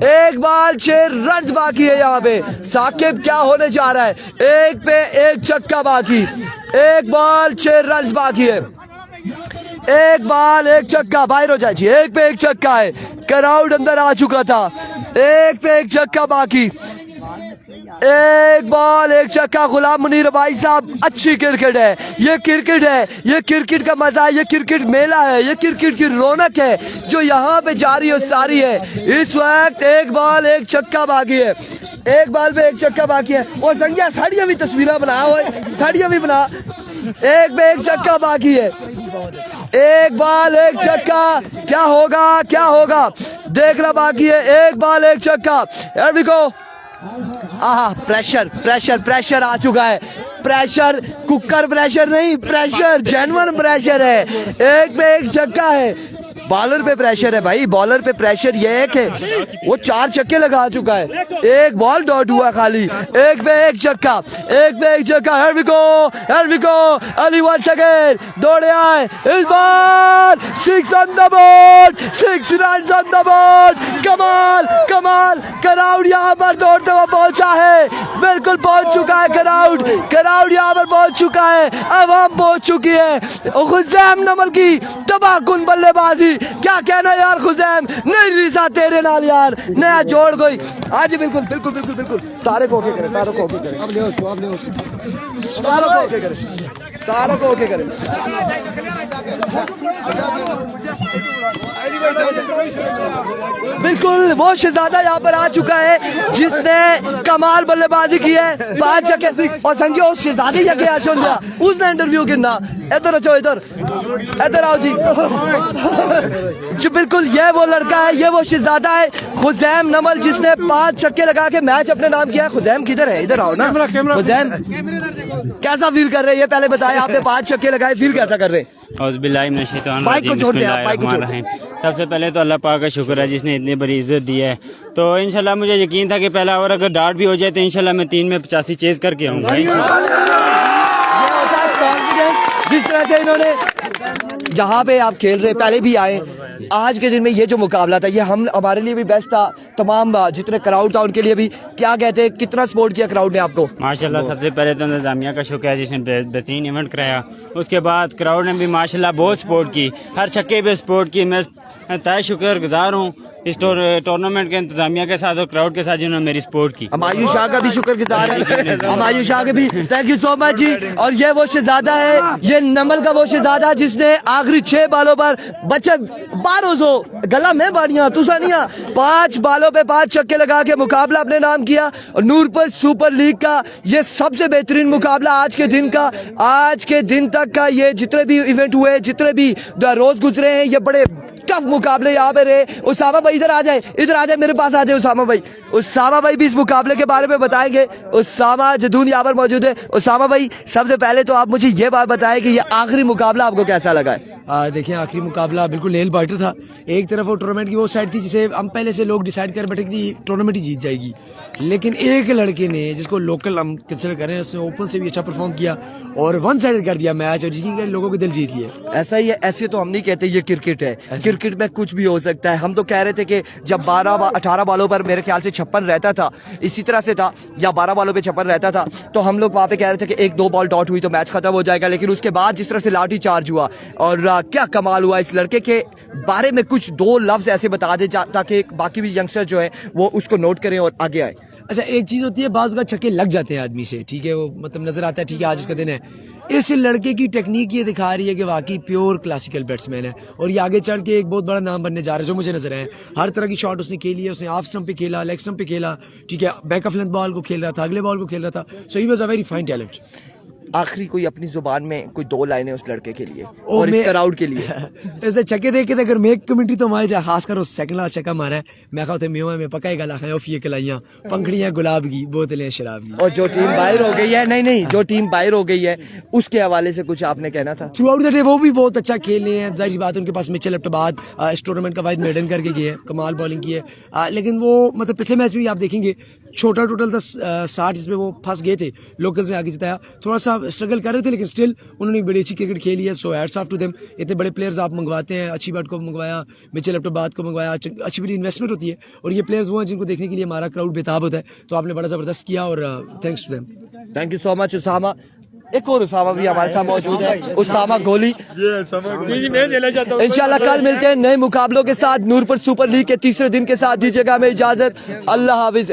1 बाल 6 रन बाकी है यहाँ पे। साकिब क्या होने जा रहा है? 1 पे 1 छक्का बाकी, 1 बाल 6 रन बाकी है। 1 बाल 1 छक्का, बाहर हो जाए। 1 पे 1 छक्का है। कराउड अंदर आ चुका था। 1 पे 1 छक्का बाकी, 1 बॉल 1 छक्का। गुलाम मुनीर भाई साहब, अच्छी क्रिकेट है ये, क्रिकेट है ये, क्रिकेट का मजा है ये, क्रिकेट मेला है ये, क्रिकेट की रौनक है जो यहाँ पे जारी और सारी है। इस वक्त 1 बॉल 1 छक्का बाकी है, 1 बॉल पे 1 छक्का बाकी है। और संज्ञा साड़ियाँ भी तस्वीरें बना, साड़ियाँ भी बना। 1 पे 1 छक्का बाकी है, 1 बॉल 1 छक्का। क्या होगा देखना बाकी है। 1 बॉल 1 छक्का। एल्विको प्रेशर आ चुका है। प्रेशर कुकर प्रेशर नहीं, प्रेशर जेन्युइन प्रेशर है। 1 पे 1 छक्का है। बॉलर पे प्रेशर है भाई, बॉलर पे प्रेशर ये है कि वो 4 छक्के लगा चुका है, 1 बॉल डॉट हुआ खाली। 1 पे 1 छक्का, 1 पे 1 छक्का। एल्विको अली वंस अगेन दौड़े आए, इस बार 6 on the board, 6 run on the board. कमाल कराउड यहाँ पर दौड़ते हुए पहुंचा है, बिल्कुल पहुंच चुका है कराउड यहाँ पर पहुंच चुका है। अब हम पहुंच चुकी है हुसैन नमल की तबाहकुन बल्लेबाजी। क्या कहना यार हुसैन, नहीं रिसा तेरे नाल यार, नया जोड़ कोई आज। बिल्कुल तारे को ओके करे, तारों को ओके करे, तारों को ओके करे। बिल्कुल वो शहजादा यहाँ पर आ चुका है जिसने कमाल बल्लेबाजी की है, 5 छक्के। और संख्या उस शहजादे या क्या सुन लिया, उसने इंटरव्यू गिरना। इधर अच्छो, इधर आओ जी। जो बिल्कुल ये वो लड़का है, ये वो शहजादा है हुसैन नमल जिसने 5 छक्के लगा के मैच अपने नाम किया। हुसैन किधर है? इधर आओ ना। हुसैन कैसा फील कर रहे हैं ये पहले बताएं। आपने 5 छक्के लगाए, फील कैसा कर रहे हैं? औज़ुबिल्लाहि मिनश शैतानिर रजीम, बिस्मिल्लाहिर्रहमानिर्रहीम। सबसे पहले तो अल्लाह पाक का शुक्र है जिसने इतनी बड़ी इज्जत दी है। तो इंशाल्लाह मुझे यकीन था कि पहला ओवर अगर डार्ट भी हो जाए तो इंशाल्लाह मैं 3 में 85 चेज करके आऊँगा। ये होता है कॉन्फिडेंस, जिस तरह से इन्होंने जहाँ पे आप खेल रहे पहले भी आए, आज के दिन में ये जो मुकाबला था ये हम हमारे लिए भी बेस्ट था, तमाम जितने क्राउड था उनके लिए भी। क्या कहते हैं, कितना सपोर्ट किया क्राउड ने आपको? माशाल्लाह सबसे पहले तो इंतजामिया का शुक्र है जिसने बेहतरीन इवेंट कराया। उसके बाद क्राउड ने भी माशाल्लाह बहुत सपोर्ट की, हर छक्के पे सपोर्ट की। मैं तय शुक्रगुजार हूँ इस टूर्नामेंट के इंतजामिया के साथ और क्राउड के साथ जिन्होंने मेरी सपोर्ट की। हमायूं शाह का भी शुक्रगुजार है, हमायूं शाह के भी थैंक यू सो मच जी। और ये वो शहजादा है, ये नमल का वो शहजादा जिसने आखिरी 6 बालों पर बच्चे 1200 गला में बानिया तुसानिया 5 बालों पे 5 छक्के लगा के मुकाबला अपने नाम किया। और नूरपुर सुपर लीग का ये सबसे बेहतरीन मुकाबला आज के दिन का, आज के दिन तक का, ये जितने भी इवेंट हुए, जितने भी रोज गुजरे हैं, ये बड़े टफ मुकाबले यहाँ पे रहे। उसामा भाई इधर आ जाए, मेरे पास आ जाए उसामा भाई। उसामा भाई भी इस मुकाबले के बारे में बताएंगे। उसामा जदून यहाँ पर मौजूद है। उसामा भाई सबसे पहले तो आप मुझे ये बात बताएं कि ये आखिरी मुकाबला आपको कैसा लगा है? देखिए आखिरी मुकाबला बिल्कुल नेल बाइटर था। एक तरफ वो टूर्नामेंट की वो साइड थी जिसे हम पहले से लोग डिसाइड कर बैठे कि टूर्नामेंट ही जीत जाएगी, लेकिन एक लड़के ने जिसको लोकल हम कंसिडर कर रहे हैं उसने ओपन से भी अच्छा परफॉर्म किया और वन साइडेड कर दिया मैच और जीत के लोगों के दिल जीत लिए। ऐसा ही है, ऐसे तो हम नहीं कहते ये क्रिकेट है, क्रिकेट में कुछ भी हो सकता है। हम तो कह रहे थे कि जब 18 बालों पर मेरे ख्याल से 56 रहता था, इसी तरह से था, या 12 बालों पे 56 रहता था, तो हम लोग वहाँ पे कह रहे थे कि 1-2 बॉल डॉट हुई तो मैच खत्म हो जाएगा। लेकिन उसके बाद जिस तरह से लाठी चार्ज हुआ और क्या कमाल हुआ, इस लड़के के बारे में कुछ 2 लफ्ज ऐसे बता दे ताकि बाकी भी यंगस्टर जो है वो उसको नोट करें और आगे आए। अच्छा, एक चीज होती है, बाज़ का छक्के लग जाते हैं आदमी से, ठीक है, वो मतलब नजर आता है, ठीक है आज उसका दिन है। इस लड़के की टेक्निक ये दिखा रही है कि वाकई प्योर क्लासिकल बैट्समैन है और ये आगे चढ़ के एक बहुत बड़ा नाम बनने जा रहा है जो मुझे नजर है। हर तरह की शॉट उसने खेली है, उसने ऑफ स्टंप पे खेला, लेग स्टंप पे खेला, ठीक है, बैक ऑफ लेंथ बॉल को खेल रहा था, अगले बॉल को खेल रहा था। So he was a very fine talent. आखिरी कोई अपनी जुबान में कोई 2 लाइनें उस लड़के के लिए और इस क्राउड के लिए। ऐसे छक्के देख के अगर मैं कमेंट्री तो हमारे जा खासकर उस सेकंड लास्ट छक्का मारा है, मैं कहता मेवा में पका ही गला खाए और ये कलाइयां पंखड़ियां गुलाब की, बोतलें शराब की। और जो टीम बाहर हो गई है, नहीं जो टीम बाहर हो गई है उसके हवाले से कुछ आपने कहना था? थ्रू आउट द डे वो भी बहुत अच्छा खेले हैं, जाहिर बात है उनके पास मिचेल अब्बाद इस टूर्नामेंट का वाइड मेडन करके गए हैं, कमाल बॉलिंग की है। लेकिन वो मतलब पिछले मैच में भी आप देखेंगे छोटा टोटल था 60 जिसमें वो फंस गए थे, लोकल से आगे जिताया, थोड़ा सा स्ट्रगल कर रहे थे लेकिन स्टिल उन्होंने बड़ी अच्छी क्रिकेट खेली है। So hats off to them. इतने बड़े प्लेयर्स आप मंगवाते हैं, अच्छी बैट को मंगवाया, मिचेल अब्बाद को मंगवाया, अच्छी बड़ी इन्वेस्टमेंट होती है और ये प्लेयर्स वो हैं जिनको देखने के लिए हमारा क्राउड बेताब होता है। तो आपने बड़ा ज़बरदस्त किया और thanks to them. Thank you so much Usama. एक और उसामा भी हमारे साथ मौजूद है, उसामा गोली। इंशाल्लाह कल मिलते हैं नए मुकाबलों के साथ। नूरपुर सुपर लीग के तीसरे दिन के साथ दीजिएगा हमें इजाजत। अल्लाह हाफिज।